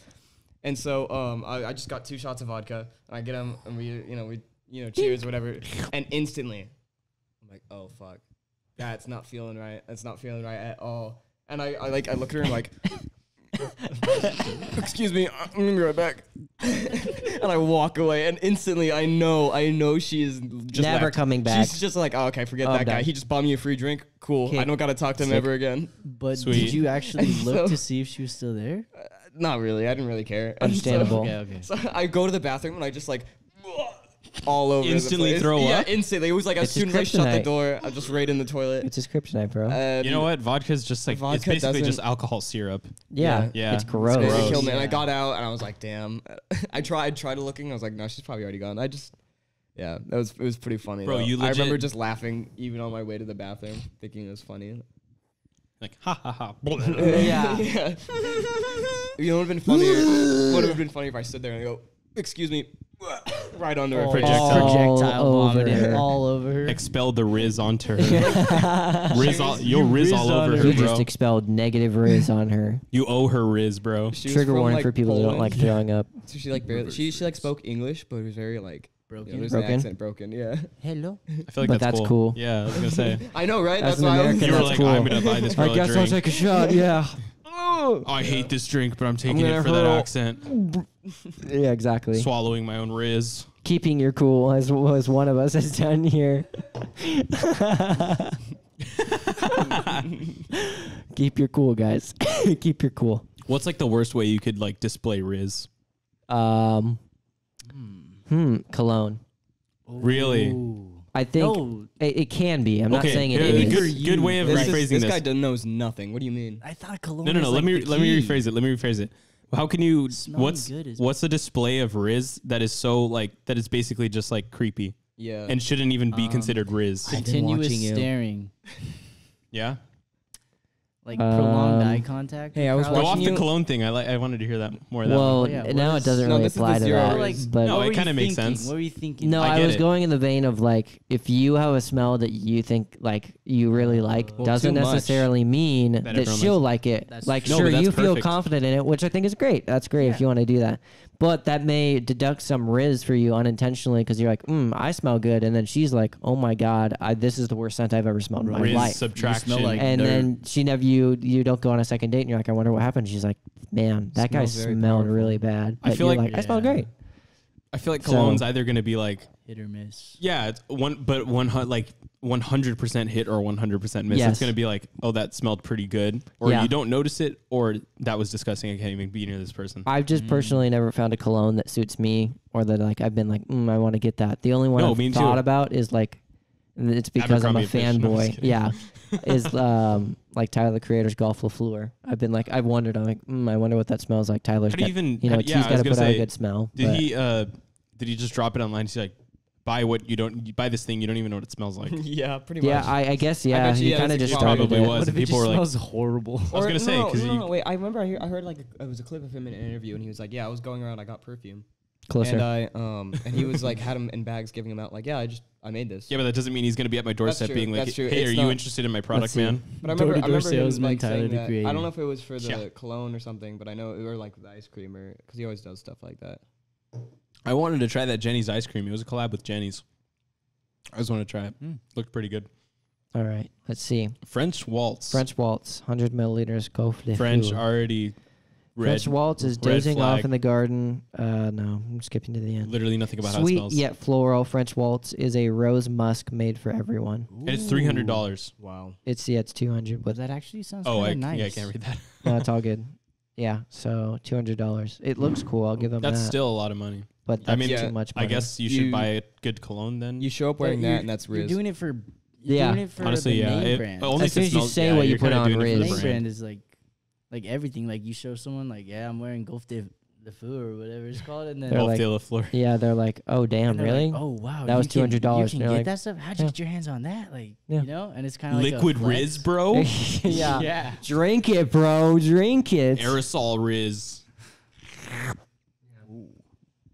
And so I just got 2 shots of vodka, and I get them, and we cheers, whatever. And instantly, I'm like, oh fuck, that's not feeling right. That's not feeling right at all. And I look at her and like, excuse me, I'm gonna be right back. And I walk away, and instantly I know she is just Never left. coming back. She's just like, oh, okay, forget Oh, that I'm guy. done. He just bought me a free drink. Cool. Okay. I don't gotta talk to him Sick. ever again. But Sweet. did you actually And look so- to see if she was still there? Not really. I didn't really care. And so- Understandable. Okay. So I go to the bathroom and I just like all over. Instantly the place. throw yeah, up? instantly. It was like as It's his soon as I shut the kryptonite. door, I'm just right in the toilet. It's his kryptonite, bro. And You know what? Vodka's just like it's Vodka basically just doesn't- alcohol syrup. yeah, yeah. it's It's gross. It gross. killed me. And I Yeah. got out and I was like, damn. I tried looking. I was like, no, she's probably already gone. Yeah, it was pretty funny. Bro, though. you I remember legit- just laughing even on my way to the bathroom, thinking it was funny. Like ha ha ha. Yeah. yeah. You know, it would have been funnier. Would have been funny if I stood there and I go, excuse me, right onto her. Oh, projectile. projectile All over vomited her. all over her. Expelled the Riz onto her. Riz all, you'll Riz all rizzed on over her. her, You just bro. expelled negative Riz on her. You owe her Riz, bro. She was Trigger from, warning like, for people who don't Poland. like throwing up. So she like barely, she like spoke English, but it was very like Broken. there's Broken? an accent broken. Yeah, Hello. I feel like But that's that's cool. cool. Yeah, I was gonna say. I know, right? As That's an why American, You were that's like, cool. I'm gonna buy this girl I guess a I'll drink. take a shot. Yeah. I hate this drink, but I'm taking gonna it for that hurl. accent. Yeah, exactly. Swallowing my own Riz. Keeping your cool, as one of us has done here. Keep your cool, guys. Keep your cool. What's like the worst way you could like display Riz? Cologne. Really? Ooh. I think No, it can be. I'm not Okay, saying it here- is. good way of rephrasing this this. guy knows nothing. What do you mean? I thought cologne. No. was Let like me the let me key. rephrase it. Let me rephrase it. How can you? Smelling good is- What's the display of Riz that is so like that is basically just like creepy Yeah. and shouldn't even be considered Riz? been Continuous watching you. staring, Yeah. like prolonged Um, eye contact. Hey, I was Go watching off you- the cologne thing. I wanted to hear that more. Of that Well, one. Yeah, what now it is- doesn't No, really this is the apply to zero that. Riz. But No, what it were kinda you makes thinking? sense. What were you thinking? no, I I get was it. going in the vein of like, if you have a smell that you think like you really like, Well, doesn't too much. necessarily mean that everyone she'll likes like it. That's Like, true. No, sure, but that's you feel perfect. confident in it, which I think is great. That's great if you want to do that. But that may deduct some Riz for you unintentionally because you're like, I smell good, and then she's like, oh my god, this is the worst scent I've ever smelled in my Riz life. subtraction. like- And dirt. then she never you don't go on a second date and you're like, I wonder what happened. She's like, man, that guy Smells very smelled powerful. really bad. I But feel you're like- I smelled Yeah. great. I feel like So- cologne's either going to be like, hit or miss. yeah, it's one like 100% hit or 100% miss. Yes. It's going to be like, oh, that smelled pretty good, or Yeah. you don't notice it, or that was disgusting. I can't even be near this person. I've just personally never found a cologne that suits me or that like I've been like, I want to get that. The only one No, I've me too. thought about is like, it's because I'm a Abercrombie & Fitch. No, I'm just fanboy. kidding. Yeah. Is like Tyler the Creator's Golf LaFleur. I've been like, I've wondered, I'm like, I wonder what that smells like. Tyler's How do you got, even? you know, how- he's yeah, I got was to gonna put out a say, good smell. Did but- he just drop it online? He's like, buy what you don't. You buy this thing you don't even know what it smells like. yeah, pretty Yeah, much. I guess, I yeah. bet you, He yeah, kind of that's just a started probably it. was. What if it People just were like- smells horrible? I was gonna say, 'cause you- wait. I remember I heard like it was a clip of him in an interview, and he was like, "Yeah, I was going around. I got perfume, Closer. and and he was like had him in bags, giving him out. Like, yeah, I made this. Yeah, but that doesn't mean he's going to be at my doorstep true, being like, that's true. hey, It's are you not- interested in my product, see. man? But I remember Door-to-door him salesman, like Tyler, saying the that. I Creator. don't know if it was for the Yeah. cologne or something, but I know it was like the ice cream or because he always does stuff like that. I wanted to try that Jenny's ice cream. It was a collab with Jenny's. I just wanted to try it. Hmm. Looked pretty good. All right, let's see. French waltz. French waltz, 100 milliliters. Golf French already red. French waltz is red dozing off flag. in the garden. No, I'm skipping to the end. Literally nothing about how it Sweet smells. yet floral French waltz is a rose musk made for everyone. And it's $300. Wow. It's 200, But but that actually sounds Oh, kind of nice. yeah, I can't read that. no, it's all good. Yeah, so $200. It looks cool. I'll give them That's that. still a lot of money. but that's I mean, too much money. I guess you should You- buy a good cologne then. You show up wearing You're- that, and that's You're Riz. doing it for. Yeah. Doing it for Honestly, the yeah. name brand. Only As if soon it as you smells- say yeah, what you you're put kinda on doing it for the Riz. name brand. brand is like everything. Like you show someone like, yeah, I'm wearing Golf de Fou or whatever it's called, and then They're Golf like- de la Fleur. yeah, they're like, oh damn, and they're really? like, oh wow, That was you can- $200. You And can you're get like, that stuff. How'd yeah. you get your hands on that? Like Yeah. you know, and it's kind of like Liquid a flex. Riz, bro. yeah. Yeah. Drink it, bro. Drink it. Aerosol Riz.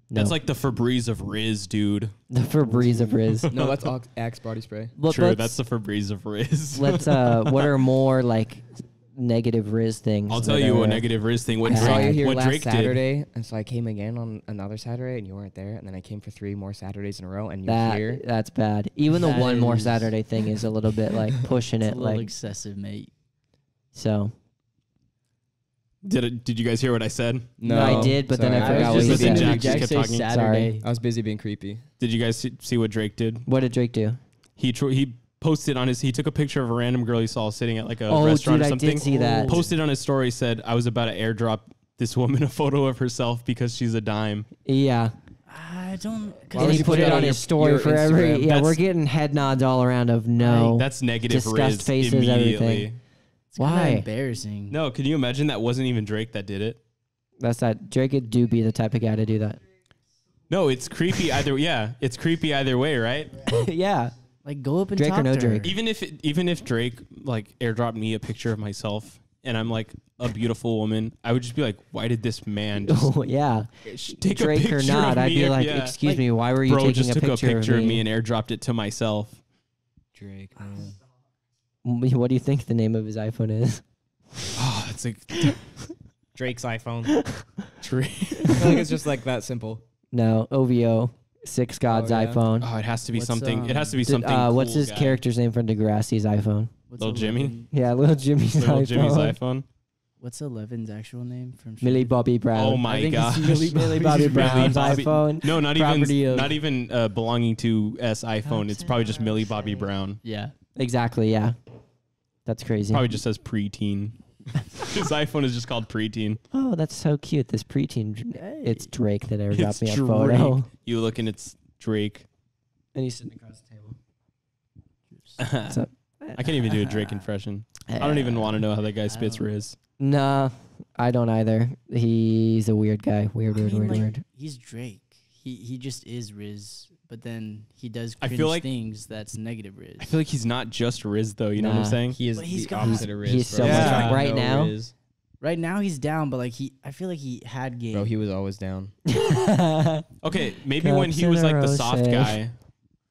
No. That's like the Febreze of Riz, dude. the Febreze of Riz. No, that's Axe body spray. But True, let's- that's the Febreze of Riz. Let's what are more like negative Riz things. I'll tell that you are- a negative Riz thing. What I I saw you Drake, here what last Drake did. Saturday, and so I came again on another Saturday, and you weren't there. And then I came for 3 more Saturdays in a row, and you're here. That's bad. Even the That one more is- Saturday thing is a little bit like pushing It's it, a little like excessive, mate. so. Did you guys hear what I said? No, I did, but then I sorry. forgot was what just you listening said. to Jack just kept talking. Saturday. I was busy being creepy. Did you guys see what Drake did? What did Drake do? He posted on his. He took a picture of a random girl he saw sitting at like a Oh, restaurant dude, or I something. did see that. Posted on his story, said, "I was about to airdrop this woman a photo of herself because she's a dime." Yeah. I don't. Why And would he you put put it it on on his your story for every. Instagram? Yeah, That's- we're getting head nods all around of no. That's negative Disgust Riz faces, immediately. everything. It's kinda Why? embarrassing. No, can you imagine that wasn't even Drake that did it? That's that. Drake would do be the type of guy to do that. No, it's creepy either. Yeah, it's creepy either way, right? Yeah. Like, go up and Drake or talk no to her. Drake? Even if Drake like airdropped me a picture of myself and I'm like a beautiful woman, I would just be like, why did this man just Oh, yeah. take a Drake picture or not, of I'd me? be like, Yeah. excuse Like, me, why were you Bro taking just a took picture, of me and airdropped it to myself. Drake, man. What do you think the name of his iPhone is? Oh, it's like Drake's iPhone. Drake. I feel like it's just like that simple. No, OVO, Six God's Oh, yeah. iPhone. Oh, it has to be What's, something. It has to be Did- something. what's cool, his guy. character's name from Degrassi's iPhone? What's Little Jimmy? 11 Yeah, little Jimmy's Little iPhone. Jimmy's iPhone. What's 11's actual name from? Millie Bobby Brown. Oh I my think it's god. Millie Bobby Millie Brown's Bobby- iPhone. No, not Property even of- not even belonging to S iPhone. It's probably just Millie Bobby Brown. Yeah. Exactly, yeah. That's crazy. Probably just says preteen. His iPhone is just called preteen. Oh, that's so cute. This preteen. It's Drake that airdropped It's me a Drake. photo. You look and it's Drake. And he's sitting across the table. What's up? I can't even do a Drake impression. I don't even want to know how that guy spits Riz. Nah, I don't either. He's a weird guy. Weird. He's Drake. He just is Riz, but then he does I cringe feel like- things that's negative Riz. I feel like he's not just Riz though. You know what I'm Nah. saying? He is But he's the got- opposite of Riz. he's bro. so much He's like got right no now. Riz. Right now he's down, but like I feel like he had game. Bro, he was always down. Okay, maybe when he Cups was in like a the row, soft say. guy.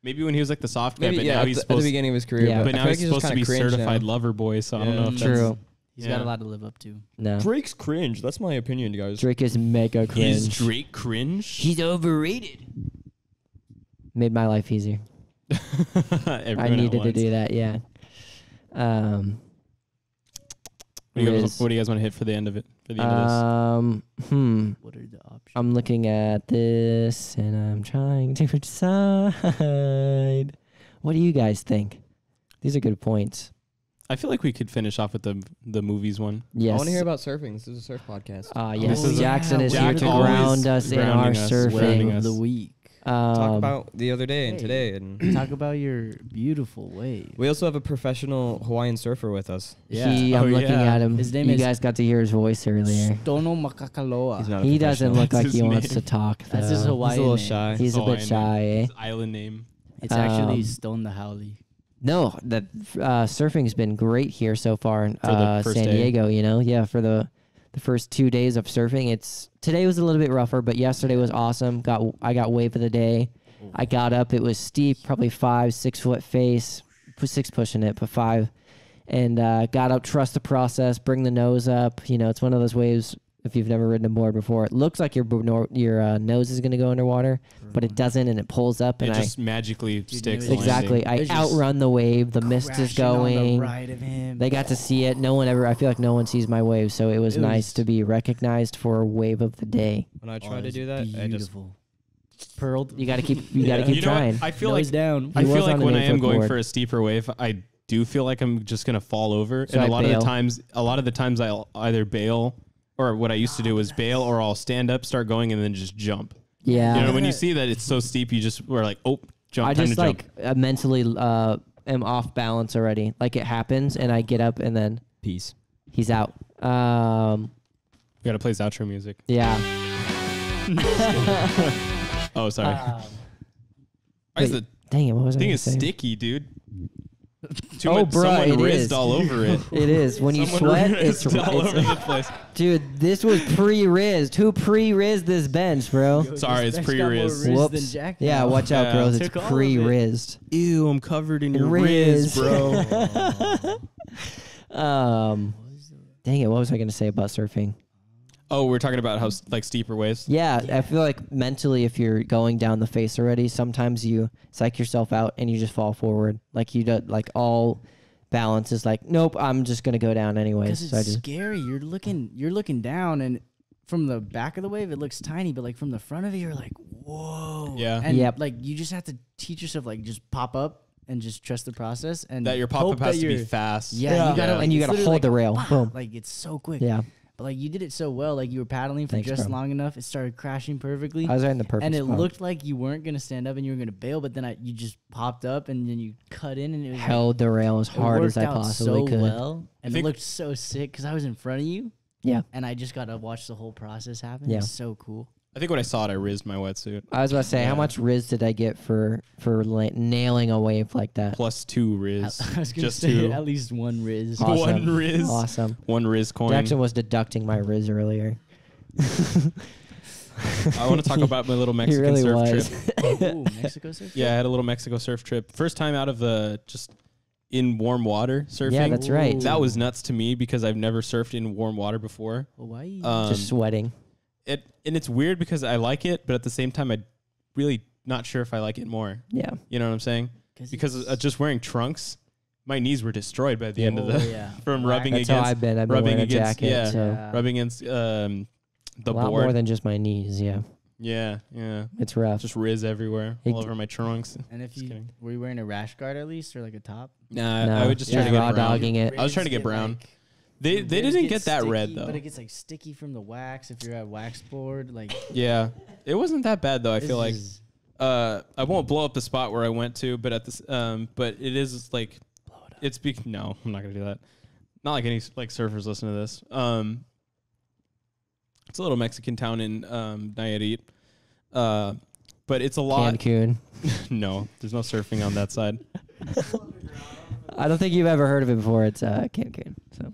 Maybe when he was like the soft guy, Maybe but yeah, now at he's the supposed beginning of his career. Yeah. but I now feel he's like supposed to be just kinda cringe certified now. lover boy. So I don't know if Yeah. that's True. He's Yeah. got a lot to live up to. No. Drake's cringe. That's my opinion, guys. Drake is mega cringe. Is Drake cringe? He's overrated. Made my life easier. I needed to do that, yeah. What do Riz. you guys want to hit for the end of it? For the end of this? What are the options? I'm looking at this and I'm trying to decide. What do you guys think? These are good points. I feel like we could finish off with the movies one. Yes. I want to hear about surfing. This is a surf podcast. Yes, This is- Jackson is Jack here to always ground us in our grounding us, grounding surfing. us. the week. Talk about the other day and hey. today, and Talk about your beautiful wave. we also have a professional Hawaiian surfer with us. I'm looking yeah. at him. His name you is- guys got to hear his voice earlier. Stono Makakaloa. He's not. A He doesn't professional. look like That's he his wants name. to talk. That's his though. Hawaiian He's a little name. shy. He's a bit Hawaiian shy, eh? His island name. It's actually Um, Stone the Howley. No, the surfing's been great here so far in For the first San day. Diego. You know, yeah, for the first 2 days of surfing. Today was a little bit rougher, but yesterday was awesome. I got wave of the day. I got up. It was steep, probably 5-6 foot face, 6 pushing it, but 5, and got up. Trust the process. Bring the nose up. You know, it's one of those waves. If you've never ridden a board before, it looks like your nose is going to go underwater, but it doesn't, and it pulls up. It And just magically sticks. it was- landing. exactly, I It's just outrun the wave. The mist is Crashing on the going. right of him. They got to see it. I feel like no one sees my wave, so it was It nice was- to be recognized for wave of the day. When I Oh, try to it's do that, I just beautiful. Pearled. You got to keep. You got to Yeah. keep You know what? trying. I feel Nose like down. I He feel was like on when an I am 8-foot going board. for a steeper wave, I do feel like I'm just gonna fall over. So and I a lot bail. of the times I'll either bail, or what I used to do was bail, or I'll stand up, start going, and then just jump. Yeah. You know, when you see that it's so steep, you just were like, oh, jump. I time just to jump. mentally am off balance already. Like it happens, and I get up, and then peace. he's out. We gotta play his outro music. Yeah. Oh, sorry. Why is wait, the Dang it! What was I thing gonna is say? sticky, dude? Oh, bruh, someone it rizzed is. all over it. It is when you Someone sweat. rizzed It's all over the place. dude. This was pre-rizzed. Who pre-rizzed this bench, bro? Sorry, it's pre-riz. Whoops. Yeah, watch out, Yeah. girls. It's Took all of it. pre-rizzed. Ew, I'm covered in your Riz. riz, bro. Um, What was the Dang it! What was I gonna say about surfing? Oh, we're talking about how like steeper waves. Yeah, I feel like mentally, if you're going down the face already, sometimes you psych yourself out and you just fall forward. Like you do, like all balance is like, nope, I'm just gonna go down anyways. Because So I it's just scary. You're looking down, and from the back of the wave, it looks tiny, but like from the front of it, you're like, whoa. Yeah. And Yep. like you just have to teach yourself, like just pop up and just trust the process, and That your pop hope up has that to be you're- fast. Yeah, you gotta, like, and you it's gotta literally hold like, the rail. wow, Boom. like it's so quick. Yeah, But like you did it so well, like you were paddling for Thanks, just bro. long enough, it started crashing perfectly. I was right in the perfect And it spot. looked like you weren't gonna stand up and you were gonna bail, but then you just popped up and then you cut in and it was like, held the rail as it hard as worked I out possibly so could. well, and it think- looked so sick because I was in front of you Yeah, and I just got to watch the whole process happen. Yeah. It's so cool. I think when I saw it, I rizzed my wetsuit. I was about to say, how Yeah. much riz did I get for nailing a wave like that? +2 riz. I was gonna Just say two. at least one riz. Awesome. One riz. Awesome. 1 riz coin. Jackson was deducting my riz earlier. I want to talk about my little He Mexican really surf was. trip. Ooh, Mexico surf? Yeah, I had a little Mexico surf trip. First time out of just in warm water surfing. Yeah, that's right. That was nuts to me because I've never surfed in warm water before. Hawaii. Just sweating. And it's weird because I like it, but at the same time, I'm really not sure if I like it more. Yeah. You know what I'm saying? Because just wearing trunks, my knees were destroyed by the end of the yeah. from rubbing That's how against I've been. I've been rubbing wearing a against- jacket. yeah. So rubbing against a the lot board. more than just my knees. Yeah. yeah. It's rough. Just riz everywhere, It- all over my trunks. And if Just you kidding. were you wearing a rash guard at least or like a top? Nah, No, I would just yeah, try to get raw brown. dogging it. I was trying to get brown. They Ribs didn't get that red sticky, though. But it gets like sticky from the wax if you're at wax board. Like Yeah, it wasn't that bad though. I this feel like is- I won't blow up the spot where I went to, but at this but it is like it's no, I'm not gonna do that. Not like any like surfers listen to this. It's a little Mexican town in Nayarit, but it's a lot. Cancun. No, there's no surfing on that side. I don't think you've ever heard of it before. It's Cancun. So.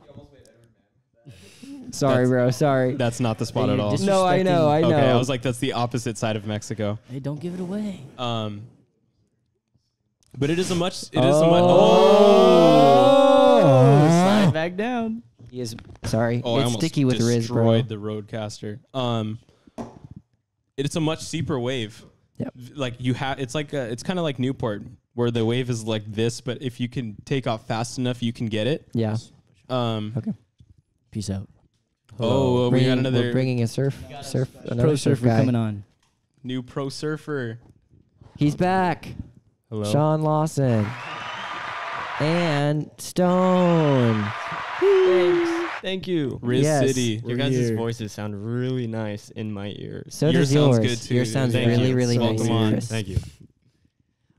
Sorry, bro. Sorry. That's not the spot Hey, at you're all. dis- No, I know. I know. Okay, I was like, that's the opposite side of Mexico. hey, don't give it away. But it is a much. Oh. Slide back down. He is sorry. Oh, I It's almost sticky with Riz, bro. destroyed the roadcaster. It's a much steeper wave. Yep. Like you have, it's like it's kind of like Newport, where the wave is like this, but if you can take off fast enough, you can get it. Yeah. Okay. Peace out. Oh, we got We're another bringing a another Pro surf surfer guy. coming on. new pro surfer. He's back. Hello. Sean Lawson and Stone. Thanks. Thank you. Riz Yes. City. Your guys' voices sound really nice in my ears. So Yours does yours. sounds good too, Yours dude. sounds Thank really, you. really nice. Welcome on. Chris. Thank you.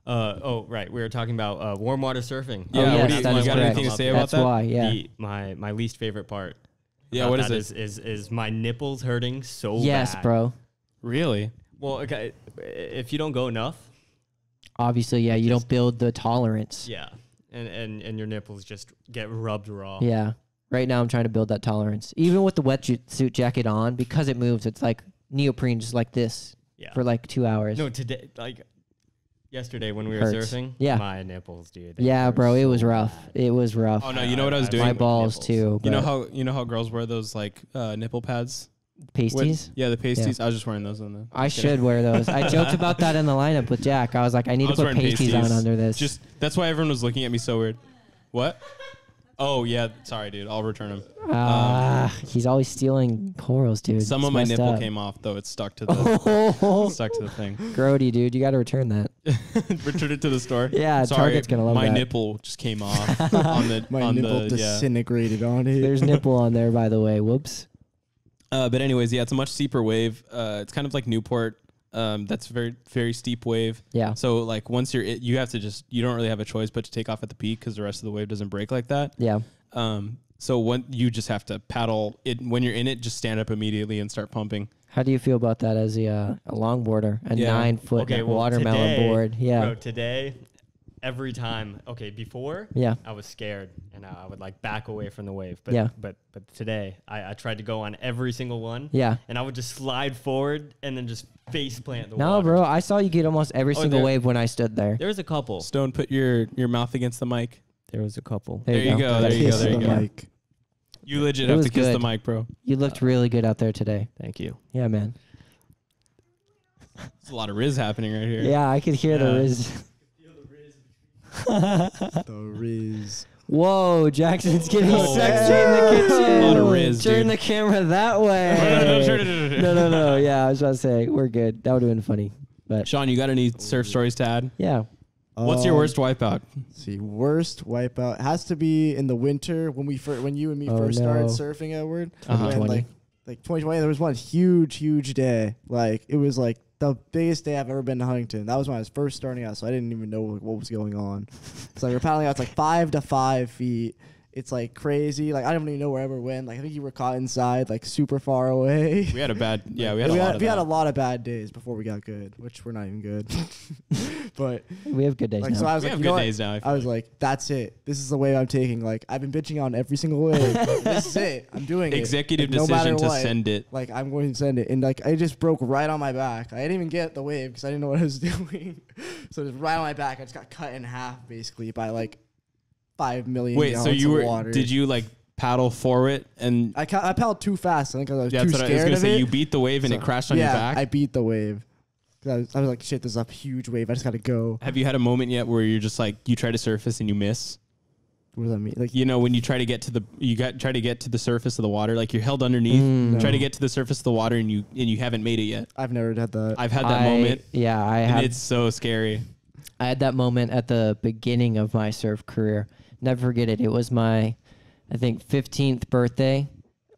Right. We were talking about warm water surfing. Yeah, Oh, what yes, do you, that you is got correct. anything to say about That's that? why. Yeah. My least favorite part. Yeah, about what is that it? Is my nipples hurting so Yes, bad. bro. Really? Well, okay, if you don't go enough, Obviously, yeah. You don't build the tolerance. yeah, and your nipples just get rubbed raw. Yeah. Right now, I'm trying to build that tolerance. Even with the wetsuit jacket on, because it moves, it's like neoprene, just like this Yeah. for like 2 hours. No, today, like yesterday when we were Hurts. surfing, Yeah. my nipples, dude. they Yeah, were bro. It so was rough. bad. It was rough. Oh no, you know what I was I've doing? My with balls nipples. too. You but know how girls wear those like nipple pads? pasties? Yeah, the pasties. I was just wearing those on the. I should wear those. I joked about that in the lineup with Jack. I was like, I need I to was put wearing pasties on under this. Just that's why everyone was looking at me so weird. What? Oh yeah, sorry, dude. I'll return them. He's always stealing corals, dude. Some It's of my messed nipple up. came off though. It stuck to the stuck to the thing. Grody, dude, you got to return that. Return it to the store. Yeah, Sorry, Target's gonna love my that. nipple just came off on the My on nipple the yeah. disintegrated on it. There's nipple on there, by the way. Whoops. But anyways, yeah, it's a much steeper wave. It's kind of like Newport. That's very very steep wave. Yeah. So like once you have to you don't really have a choice but to take off at the peak because the rest of the wave doesn't break like that. Yeah. So when you just have to paddle it when you're in it, just stand up immediately and start pumping. How do you feel about that as a longboarder? A Yeah. 9-foot Okay, well, watermelon today, board. Yeah. Bro, today, every time, before, Yeah. I was scared and I would like back away from the wave. But Yeah. but today, I tried to go on every single one. Yeah. And I would just slide forward and then just face plant the No, water. bro. I saw you get almost every Oh, single there- wave when I stood there. There was a couple. Stone, put your mouth against the mic. There was a couple. There you go. There you go. Kiss There you the go. mic. You legit It have was to kiss the good. mic, bro. You looked really good out there today. Thank you. Yeah, man. There's a lot of Riz happening right here. Yeah, I could hear the Yeah. Riz. The Riz. Whoa, Jackson's getting Whoa. sexy in the kitchen. A lot of Riz, Turn dude. the camera that way. No. Yeah, I was about to say, we're good. That would have been funny. But Sean, you got any surf stories to add? yeah. What's your worst wipeout? See, worst wipeout has to be in the winter when when you and me Oh, first started no. surfing, Edward. Uh-huh. When, 2020. like 2020, there was one huge day. Like it was like the biggest day I've ever been to Huntington. That was when I was first starting out, so I didn't even know what was going on. So we were paddling out. It's like 5 to 5 feet. It's like crazy. Like I don't even know where I ever went. Like I think you were caught inside, like super far away. We had a bad, we had we a lot of we had that. a lot of bad days before we got good, which we're not even good. But We have good days like, now. so I was We like, have you know good what? days now. I was like, that's it. This is the wave I'm taking. Like I've been bitching on every single wave. This is it. I'm doing executive it. Like, no matter decision to what, send it. Like I'm going to send it, and like I just broke right on my back. I didn't even get the wave because I didn't know what I was doing. So just right on my back, I just got cut in half basically by like 5 million. Wait, so gallons you of were? water. Did you like paddle for it and? I paddled too fast. I think I was Yeah, too that's what I was scared gonna of say. it. You beat the wave and it So, crashed on yeah, your back. I beat the wave. 'Cause I was like, shit, this is a huge wave. I just got to go. Have you had a moment yet where you're just like you try to surface and you miss? What does that mean? Like, You know, when you try to get to the surface of the water, like you're held underneath. Mm. Try to No. get to the surface of the water and you haven't made it yet. I've never had that. I've had that moment Yeah, and it's so scary. I had that moment at the beginning of my surf career. Never forget it. It was my, I think, 15th birthday.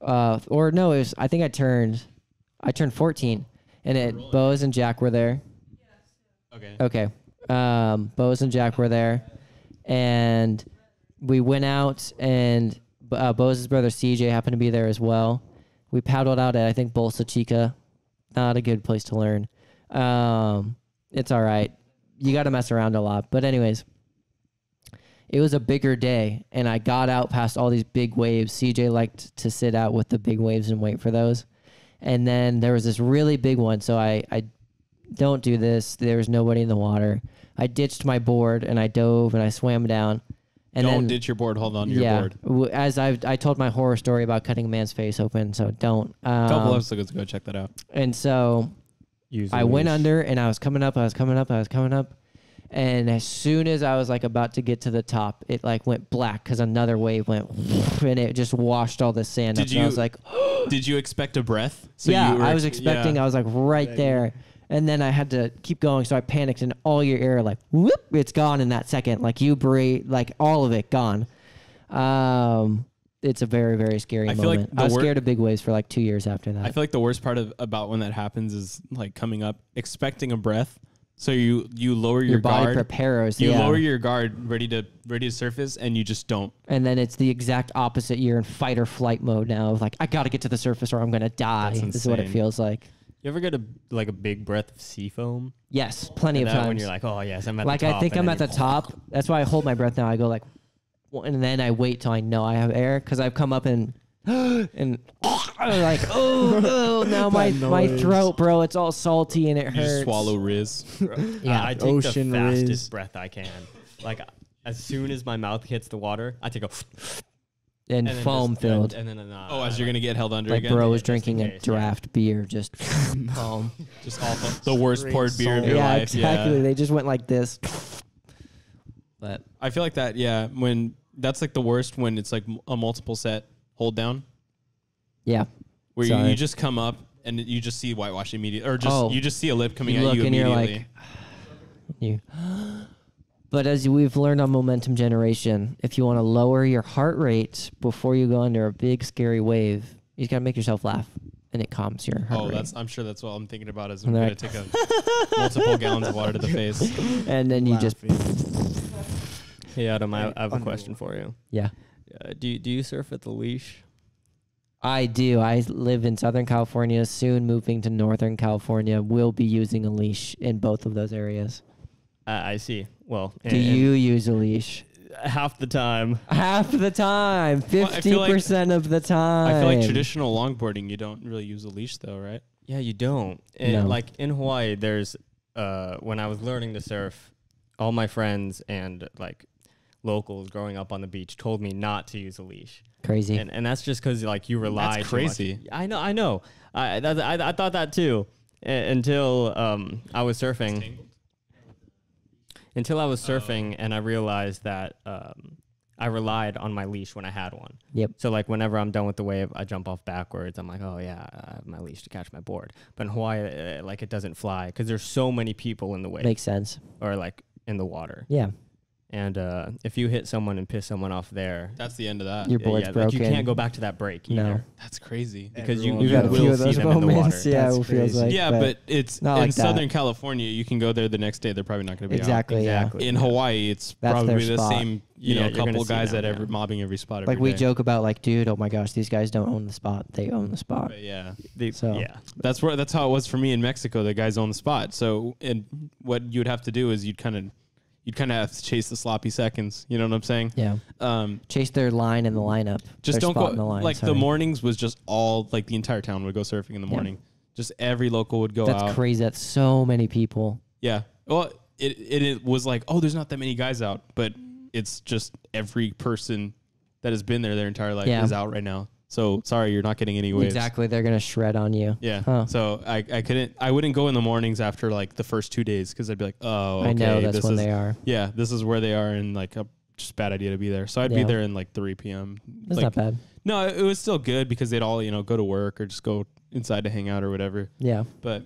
Or no, it was. I think I turned 14, and Boaz and Jack were there. Okay. Okay. Boaz and Jack were there, and we went out, and Boaz's brother CJ happened to be there as well. We paddled out at, I think, Bolsa Chica. Not a good place to learn. It's all right. You got to mess around a lot. But anyways, it was a bigger day, and I got out past all these big waves. CJ liked to sit out with the big waves and wait for those. And then there was this really big one, so I don't do this. There was nobody in the water. I ditched my board, and I dove, and I swam down. And Don't then, ditch your board. Hold on to your board. As I told my horror story about cutting a man's face open, so don't. A couple episodes ago, check that out. And so I went under, and I was coming up, and as soon as I was like about to get to the top, it like went black because another wave went, and it just washed all the sand up. Did And I you- was like, Did you expect a breath? yeah, you were I was expecting. I was like right there, and then I had to keep going, so I panicked, and all your air like whoop, it's gone in that second. Like you breathe, like all of it gone. It's a very, very scary I feel like moment. the I was wor- scared of big waves for like 2 years after that. I feel like the worst part about when that happens is like coming up, expecting a breath. So you lower your body guard. prepares. You yeah. lower your guard, ready to surface, and you just don't. And then it's the exact opposite. You're in fight or flight mode now. Like I got to get to the surface or I'm gonna die. That's This is what it insane. feels like. You ever get a big breath of sea foam? Yes, plenty And of that times. when you're like, oh yes, I'm at like the top. I think and I'm then at the top. That's why I hold my breath now. I go like, and then I wait till I know I have air because I've come up and and like oh now my noise. throat, bro, it's all salty and it You hurts. just swallow Riz. Yeah. I take Ocean the Riz. fastest breath I can. Like as soon as my mouth hits the water, I take a and then foam just- filled. and then Oh, as you're gonna get held under Like again. bro was just in drinking a case, yeah. draft beer, just foam. Just awful. The worst Straight poured beer of salt. your Yeah, life. exactly. Yeah. They just went like this. But I feel like that. Yeah. When that's like the worst when it's like a multiple set hold down yeah, where Sorry. you just come up and you just see whitewash immediately, or just Oh. you just see a lip coming You at look you and you're immediately. like, But as we've learned on Momentum Generation, if you want to lower your heart rate before you go under a big scary wave, you gotta make yourself laugh, and it calms your heart rate. I'm sure that's what I'm thinking about as And I'm they're gonna take a multiple gallons of water to the face. And then you just Hey Adam, I have a Unbelievable. question for you. yeah. Do you surf at the leash? I do. I live in Southern California, soon moving to Northern California. Will be using a leash in both of those areas. I see. Well, Do you use a leash? half the time? Half the time, Well, I feel like- 50% of the time. I feel like traditional longboarding, you don't really use a leash though, right? Yeah, you don't. And No. like in Hawaii, there's when I was learning to surf, all my friends and like locals growing up on the beach told me not to use a leash. Crazy. And that's just because like you rely. That's too much. crazy. I know. I thought that too until I was surfing. Until I was surfing and I realized that I relied on my leash when I had one. Yep. So like whenever I'm done with the wave, I jump off backwards. I'm like, oh yeah, I have my leash to catch my board. But in Hawaii, like it doesn't fly because there's so many people in the wave Makes sense. or like in the water. Yeah. And if you hit someone and piss someone off there, That's the end of that. Your board's like broken. you can't go back to that break No. either. That's crazy. Because Everyone- you We've had a will few of see those them in the water. moments. Yeah, That's it feels crazy. like. Yeah, but it's not in like that. Southern California. You can go there the next day. They're probably not going to be Exactly. Exactly. out. In Hawaii, it's That's their probably the spot. same. You Yeah, know, you're gonna couple see guys them, that yeah. are mobbing every spot. Like every we day. joke about, like, dude, oh my gosh, these guys don't own the spot. They own the spot. But yeah, So- yeah. that's how it was for me in Mexico. The guys own the spot. So, and what you would have to do is you'd kind of have to chase the sloppy seconds. You know what I'm saying? Yeah. Chase their line in the lineup. Just their don't spot go in the line. like sorry. the mornings was just all like the entire town would go surfing in the Yeah. morning. Just every local would go That's out. crazy. That's so many people. Yeah. Well, it was like, oh, there's not that many guys out, but it's just every person that has been there their entire life Yeah. is out right now. So sorry, you're not getting any waves. Exactly. They're gonna shred on you. Yeah. Huh. So I wouldn't go in the mornings after like the first 2 days because I'd be like, oh, okay, I know that's this when is, they are. Yeah, this is where they are, and like a just bad idea to be there. So I'd be Yeah. there in like 3 p.m. That's like, not bad. No, it was still good because they'd all go to work or just go inside to hang out or whatever. Yeah. But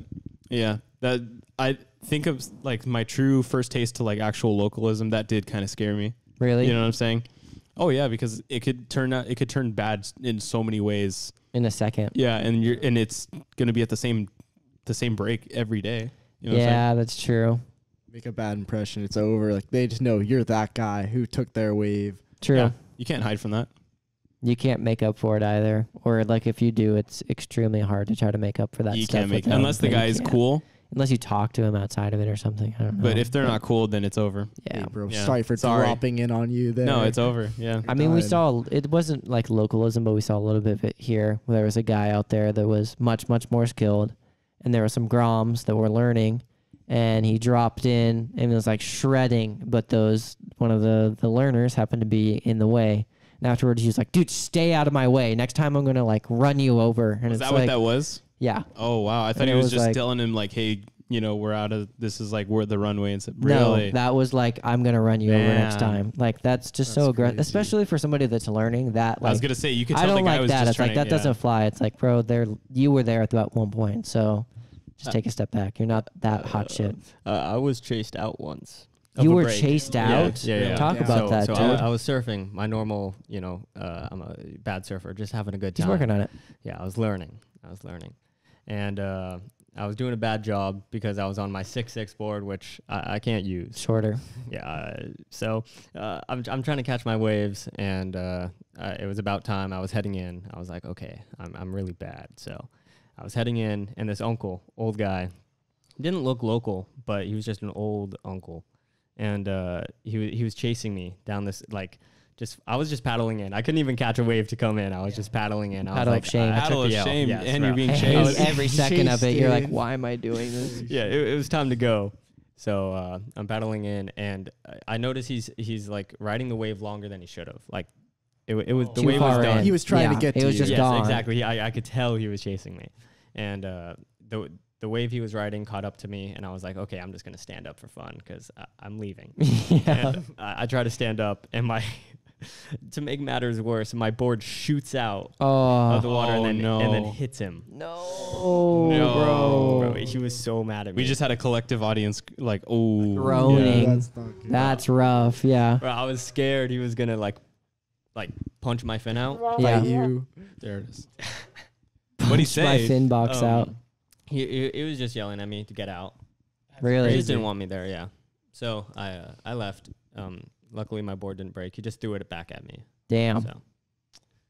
yeah, that I think of like my true first taste to like actual localism. That did kind of scare me. Really? You know what I'm saying? Oh yeah, because it could turn bad in so many ways. In a second. Yeah, and it's gonna be at the same break every day. You know what I'm saying? Yeah, that's true. Make a bad impression. It's over. Like they just know you're that guy who took their wave. True. Yeah, you can't hide from that. You can't make up for it either. Or like if you do, it's extremely hard to try to make up for that You stuff. can't make with them, unless the but you guy is can't. cool. Unless you talk to him outside of it or something. I don't know. But if they're not cool, then it's over. yeah. Hey, bro. Yeah. Sorry for Sorry. dropping in on you there. No, it's over. Yeah. I mean, we Done. saw, it wasn't like localism, but we saw a little bit of it here. Where there was a guy out there that was much, much more skilled. And there were some Groms that were learning. And he dropped in and was like shredding. But one of the learners happened to be in the way. And afterwards, he was like, dude, stay out of my way. Next time I'm going to like run you over. And Was it's that like, what that was? Yeah. Oh wow, I thought And he it was was just like- telling him like, hey, we're out of this is like we're the runway and said, No, really? that was like, I'm going to run you over next Man. time. Like, that's just so That's aggressive, crazy. especially for somebody that's learning that. Like, I was gonna say you could I tell the don't guy like was that. just It's like, trying. that doesn't fly. It's like, bro, you were there at that one point. So just take a step back. You're not that hot shit. I was chased out once. of You a were break. chased Yeah, out? Yeah. Talk Yeah. about that, so dude. I was surfing. My normal, I'm a bad surfer, just having a good time. He's working on it. Yeah, I was learning. And I was doing a bad job because I was on my 6'6" board, which I can't use. Shorter. Yeah. So I'm trying to catch my waves, and it was about time. I was heading in. I was like, okay, I'm really bad. So I was heading in, and this uncle, old guy, didn't look local, but he was just an old uncle, and he was chasing me down this like. I was just paddling in. I couldn't even catch a wave to come in. I was just paddling in. I was Paddle like, of shame. I took Paddle of the L. shame, Yes, and you're bro. being I chased. hate every second of it. You're like, dude. why am I doing this? Yeah, it was time to go. So I'm paddling in, and I noticed he's like riding the wave longer than he should have. Like it was the Too wave was far done. in. He was trying to Yeah, get it to was you. just Yes, gone. exactly. I could tell he was chasing me, and the wave he was riding caught up to me, and I was like, okay, I'm just gonna stand up for fun because I'm leaving. Yeah. And I try to stand up, and to make matters worse, my board shoots out of the Oh, water and then no. hits him. no, No. Bro, bro. he was so mad at me. We just had a collective audience like, oh, Groaning. That's not good. That's rough. Yeah. Bro, I was scared he was gonna like punch my fin out. Yeah. Fight you. there it is. What'd he My say? fin box out. He was just yelling at me to get out. He Really? just didn't want me there. Yeah. So I left. Luckily my board didn't break. He just threw it back at me. Damn. So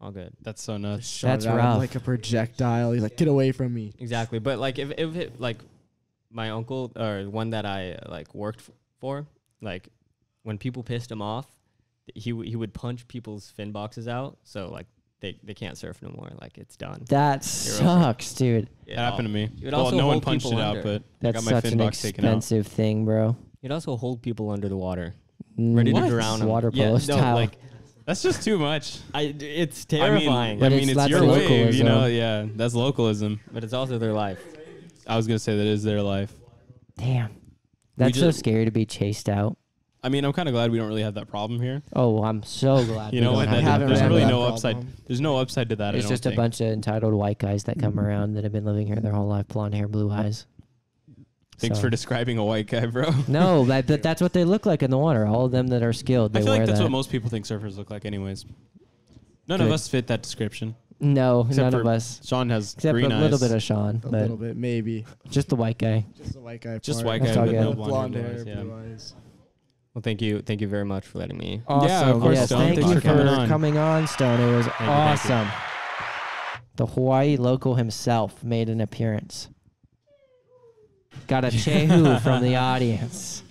all good. That's so nuts. Shot That's it out rough. like a projectile. He's like, get away from me. Exactly. But like if it like my uncle or one that I like worked for, like when people pissed him off, he would punch people's fin boxes out. So like they can't surf no more. Like it's done. That You're over. sucks, dude. That happened to me. It would Well, also no one hold punched it people out, under. but I That's got my such fin an box taken out. expensive thing, bro. You'd also hold people under the water. ready to What? drown him. Water Yeah, polo no, style. like That's just too much. it's I terrifying. But mean, it's- it's that's your wave, you localism. know? Yeah, that's localism. but it's also their life. I was going to say that is their life. Damn. That's so just- scary to be chased out. I mean, I'm kind of glad we don't really have that problem here. Oh, I'm so glad. You we know don't what? have We That, haven't there's had really that no problem. upside. There's no upside to that. It's I don't just think. a bunch of entitled white guys that come around that have been living here their whole life, blonde hair, blue eyes. Thanks So- for describing a white guy, bro. No, but that's what they look like in the water. All of them that are skilled, they I feel wear like that's that. what most people think surfers look like, anyways. None of Good. us fit that description. No, Except none of for us. Sean has Except green a eyes. little bit of Sean, A but little bit, maybe. just the white guy. Just the white guy. Just part. white That's guy all with good. no Blonde blue hair, eyes, yeah. blue eyes. Well, thank you very much for letting me. Awesome. Yeah, of course, Yes, Stone. thank Thanks you for coming on. on, Stone. It was you, thank you. awesome. The Hawaii local himself made an appearance. Got a chehu from the audience.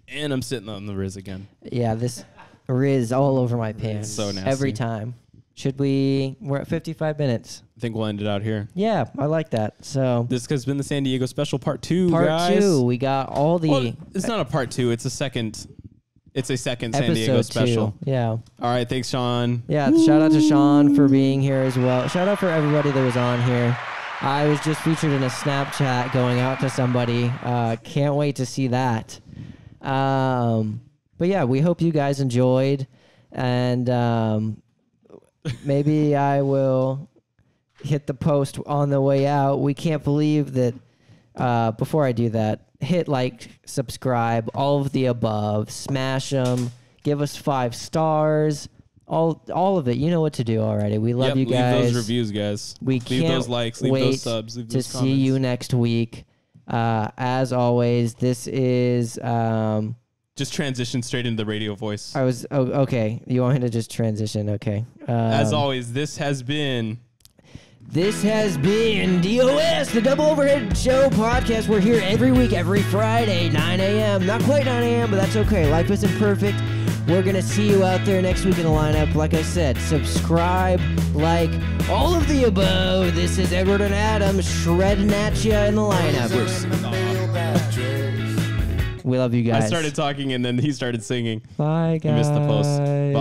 And I'm sitting on the Riz again. Yeah, this Riz all over my pants. so nasty. Every time. We're at 55 minutes. I think we'll end it out here. Yeah, I like that. So, This has been the San Diego special part 2, part guys. 2, we got all the Well, it's not a part 2. It's a second. It's a second San Diego episode special. 2. Yeah. All right. Thanks, Sean. Yeah, shout out to Sean for being here as well. Shout out for everybody that was on here. I was just featured in a Snapchat going out to somebody. Can't wait to see that. But yeah, we hope you guys enjoyed. And maybe I will hit the post on the way out. We can't believe that. Before I do that, hit like, subscribe, all of the above, smash them, give us 5 stars, all of it. You know what to do already. We love you guys. Leave those reviews, guys. We leave can't those likes. Leave wait those subs. Leave to those see comments. you next week. As always, this is. Just transition straight into the radio voice. Okay. You want me to just transition? Okay. As always, this has been. This has been DOS, the Double Overhead Show podcast. We're here every week, every Friday, 9 a.m. Not quite 9 a.m., but that's okay. Life isn't perfect. We're going to see you out there next week in the lineup. Like I said, subscribe, like, all of the above. This is Edward and Adam shredding at you in the lineup. We love you guys. I started talking and then he started singing. Bye, guys. You missed the post. Bye.